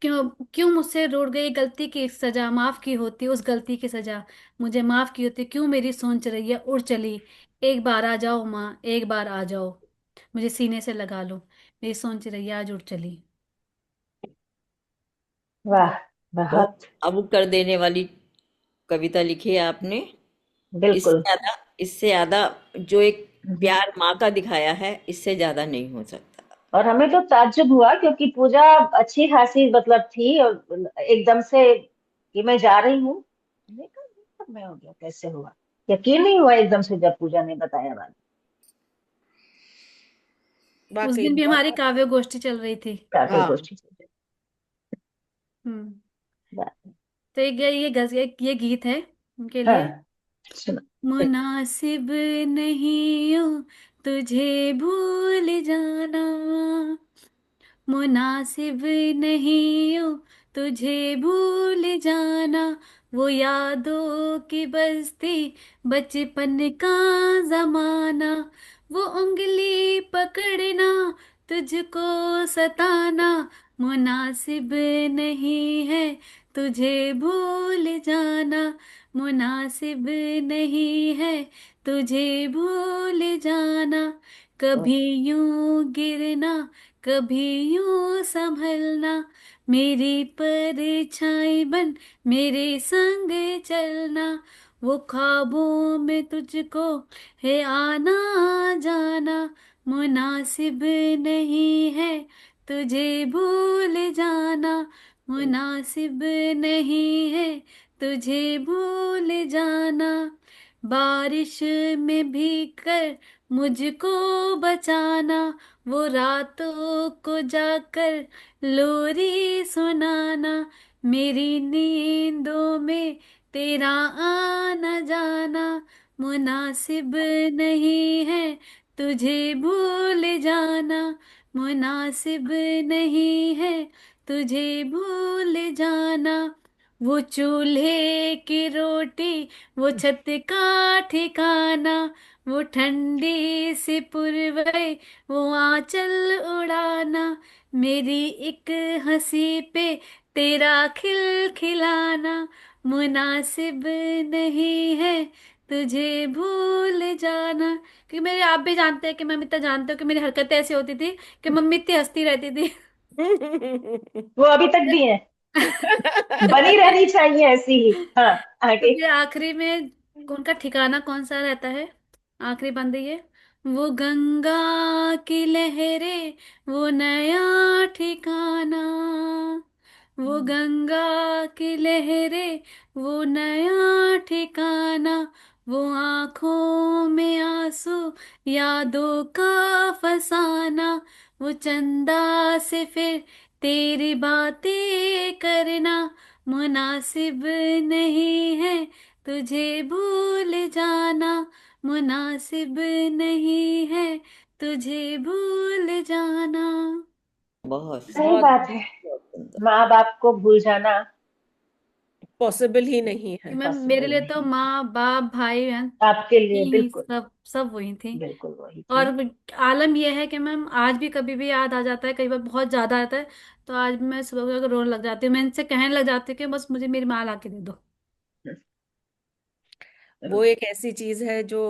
क्यों क्यों मुझसे रूठ गई, गलती की सजा माफ की होती, उस गलती की सजा मुझे माफ की होती, क्यों मेरी सोच रही है उड़ चली। एक बार आ जाओ माँ, एक बार आ जाओ, मुझे सीने से लगा लो, मेरी सोच रही है आज उड़ चली। वाह, बहुत बहुत। भावुक कर देने वाली कविता लिखी है आपने। बिल्कुल। इससे ज्यादा जो एक प्यार माँ का दिखाया है, इससे ज्यादा नहीं हो सकता। और हमें तो ताज्जुब हुआ क्योंकि पूजा अच्छी खासी मतलब थी, और एकदम से कि मैं जा रही हूँ, मैंने कहा ये सब मैं हो गया, कैसे हुआ? यकीन नहीं हुआ एकदम से जब पूजा ने बताया बात। उस वाकई दिन भी हमारी बहुत। काव्य गोष्ठी चल रही थी। काफी हाँ। कोशिश। हम्म। तो ये गीत है उनके लिए। हाँ, सुनो। मुनासिब नहीं हो तुझे भूल जाना, मुनासिब नहीं हो तुझे भूल जाना, वो यादों की बस्ती बचपन का जमाना, वो उंगली पकड़ना तुझको सताना, मुनासिब नहीं है तुझे भूल जाना, मुनासिब नहीं है तुझे भूल जाना, कभी यूं गिरना कभी यूं संभलना, मेरी परछाई बन मेरे संग चलना, वो ख्वाबों में तुझको है आना जाना, मुनासिब नहीं है तुझे भूल जाना, मुनासिब नहीं है तुझे भूल जाना, बारिश में भीग कर मुझको बचाना, वो रातों को जाकर लोरी सुनाना, मेरी नींदों में तेरा आना जाना, मुनासिब नहीं है तुझे भूल जाना, मुनासिब नहीं है तुझे भूल जाना, वो चूल्हे की रोटी, वो छत का ठिकाना, वो ठंडी सी पुरवई, वो आंचल उड़ाना, मेरी एक हंसी पे तेरा खिलखिलाना, मुनासिब नहीं है तुझे भूल जाना। क्योंकि मेरे आप भी जानते हैं कि मैं इतना जानते हो कि मेरी हरकतें ऐसी होती थी कि मम्मी इतनी हंसती रहती थी। वो अभी तक भी है, बनी रहनी चाहिए ऐसी ही। हाँ, तो आगे। फिर आखिरी में उनका ठिकाना कौन सा रहता है, आखिरी बंद ये, वो गंगा की लहरें वो नया ठिकाना, वो गंगा की लहरें वो नया ठिकाना, वो आंखों में आंसू यादों का फसाना, वो चंदा से फिर तेरी बातें करना, मुनासिब नहीं है तुझे भूल जाना, मुनासिब नहीं है तुझे भूल जाना। बहुत सही बहुत बात है। बहुत सुंदर। माँ बाप को भूल जाना पॉसिबल ही नहीं कि है। मैं मेरे पॉसिबल लिए तो नहीं। माँ बाप भाई बहन आपके लिए ही बिल्कुल, सब सब वही थी। बिल्कुल वही और थी। आलम यह है कि मैम आज भी कभी भी याद आ जाता है, कई बार बहुत ज्यादा आता है, तो आज भी मैं सुबह सुबह रोने लग जाती हूँ, मैं इनसे कहने लग जाती हूँ कि बस मुझे मेरी माँ ला के दे दो। वो एक ऐसी चीज है जो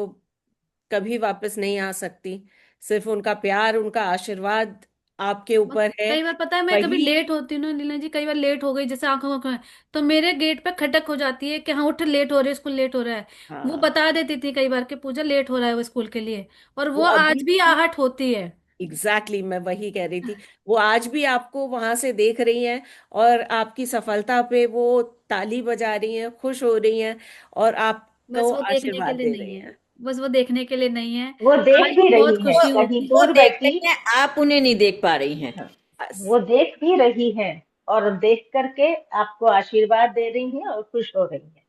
कभी वापस नहीं आ सकती। सिर्फ उनका प्यार, उनका आशीर्वाद आपके बस ऊपर है। कई बार पता है मैं कभी वही। लेट होती हूँ ना लीला जी, कई बार लेट हो गई जैसे आंखों में तो मेरे गेट पे खटक हो जाती है कि हाँ उठ, लेट हो रही है, स्कूल लेट हो रहा है। वो हाँ। बता देती थी कई बार कि पूजा लेट हो रहा है वो स्कूल के लिए, और वो वो अभी आज भी भी। आहट होती है। एग्जैक्टली मैं वही कह रही थी। वो आज भी आपको वहां से देख रही हैं, और आपकी सफलता पे वो ताली बजा रही हैं, खुश हो रही हैं, और बस आपको वो देखने के आशीर्वाद लिए दे नहीं रही है, हैं। बस वो देखने के लिए नहीं है। वो देख आज भी भी रही बहुत है, खुशी कहीं होती। वो दूर देख बैठी। रही हैं, आप उन्हें नहीं देख पा रही हैं। हाँ, बस। वो देख भी रही है और देख करके आपको आशीर्वाद दे रही है और खुश हो रही है।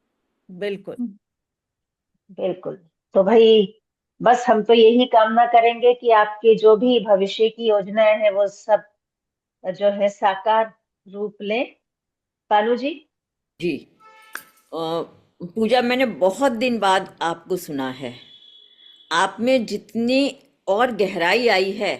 बिल्कुल। बिल्कुल। तो भाई, बस हम तो यही कामना करेंगे कि आपके जो भी भविष्य की योजनाएं हैं वो सब जो है साकार रूप लें। पालू जी। जी। पूजा, मैंने बहुत दिन बाद आपको सुना है। आप में जितनी और गहराई आई है,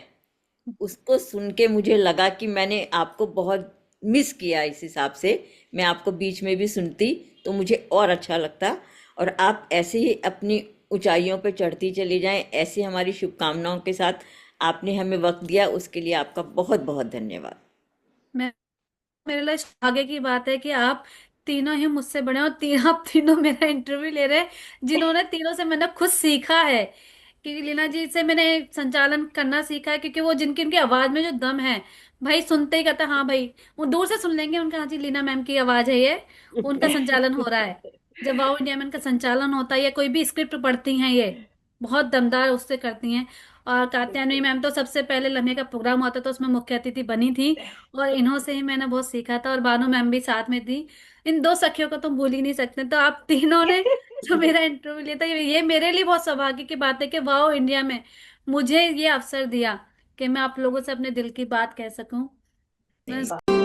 उसको सुन के मुझे लगा कि मैंने आपको बहुत मिस किया, इस हिसाब से मैं आपको बीच में भी सुनती तो मुझे और अच्छा लगता। और आप ऐसे ही अपनी ऊंचाइयों पे चढ़ती चली जाएं, ऐसी हमारी शुभकामनाओं के साथ। आपने हमें वक्त दिया, उसके लिए आपका बहुत बहुत धन्यवाद। मैं मेरे लिए आगे की बात है कि आप तीनों ही मुझसे बड़े हैं, और आप तीनों मेरा इंटरव्यू ले रहे हैं, जिन्होंने तीनों से मैंने खुद सीखा है। क्योंकि लीना जी से मैंने संचालन करना सीखा है, क्योंकि वो जिनकी उनकी आवाज में जो दम है, भाई सुनते ही कहता हाँ भाई, वो दूर से सुन लेंगे, उनका हाँ जी लीना मैम की आवाज है ये, उनका संचालन हो रहा है। जब वाओ इंडिया में इनका संचालन होता है या कोई भी स्क्रिप्ट पढ़ती हैं ये, बहुत दमदार उससे करती हैं। और कात्यायनी मैम तो सबसे पहले लम्हे का प्रोग्राम होता था उसमें मुख्य अतिथि बनी थी, और इन्हों से ही मैंने बहुत सीखा था, और बानो मैम भी साथ में थी। इन दो सखियों को तुम भूल ही नहीं सकते। तो आप तीनों ने जो मेरा इंटरव्यू लिया था, ये मेरे लिए बहुत सौभाग्य की बात है कि वाओ इंडिया में मुझे ये अवसर दिया कि मैं आप लोगों से अपने दिल की बात कह सकूं। मैं वाह।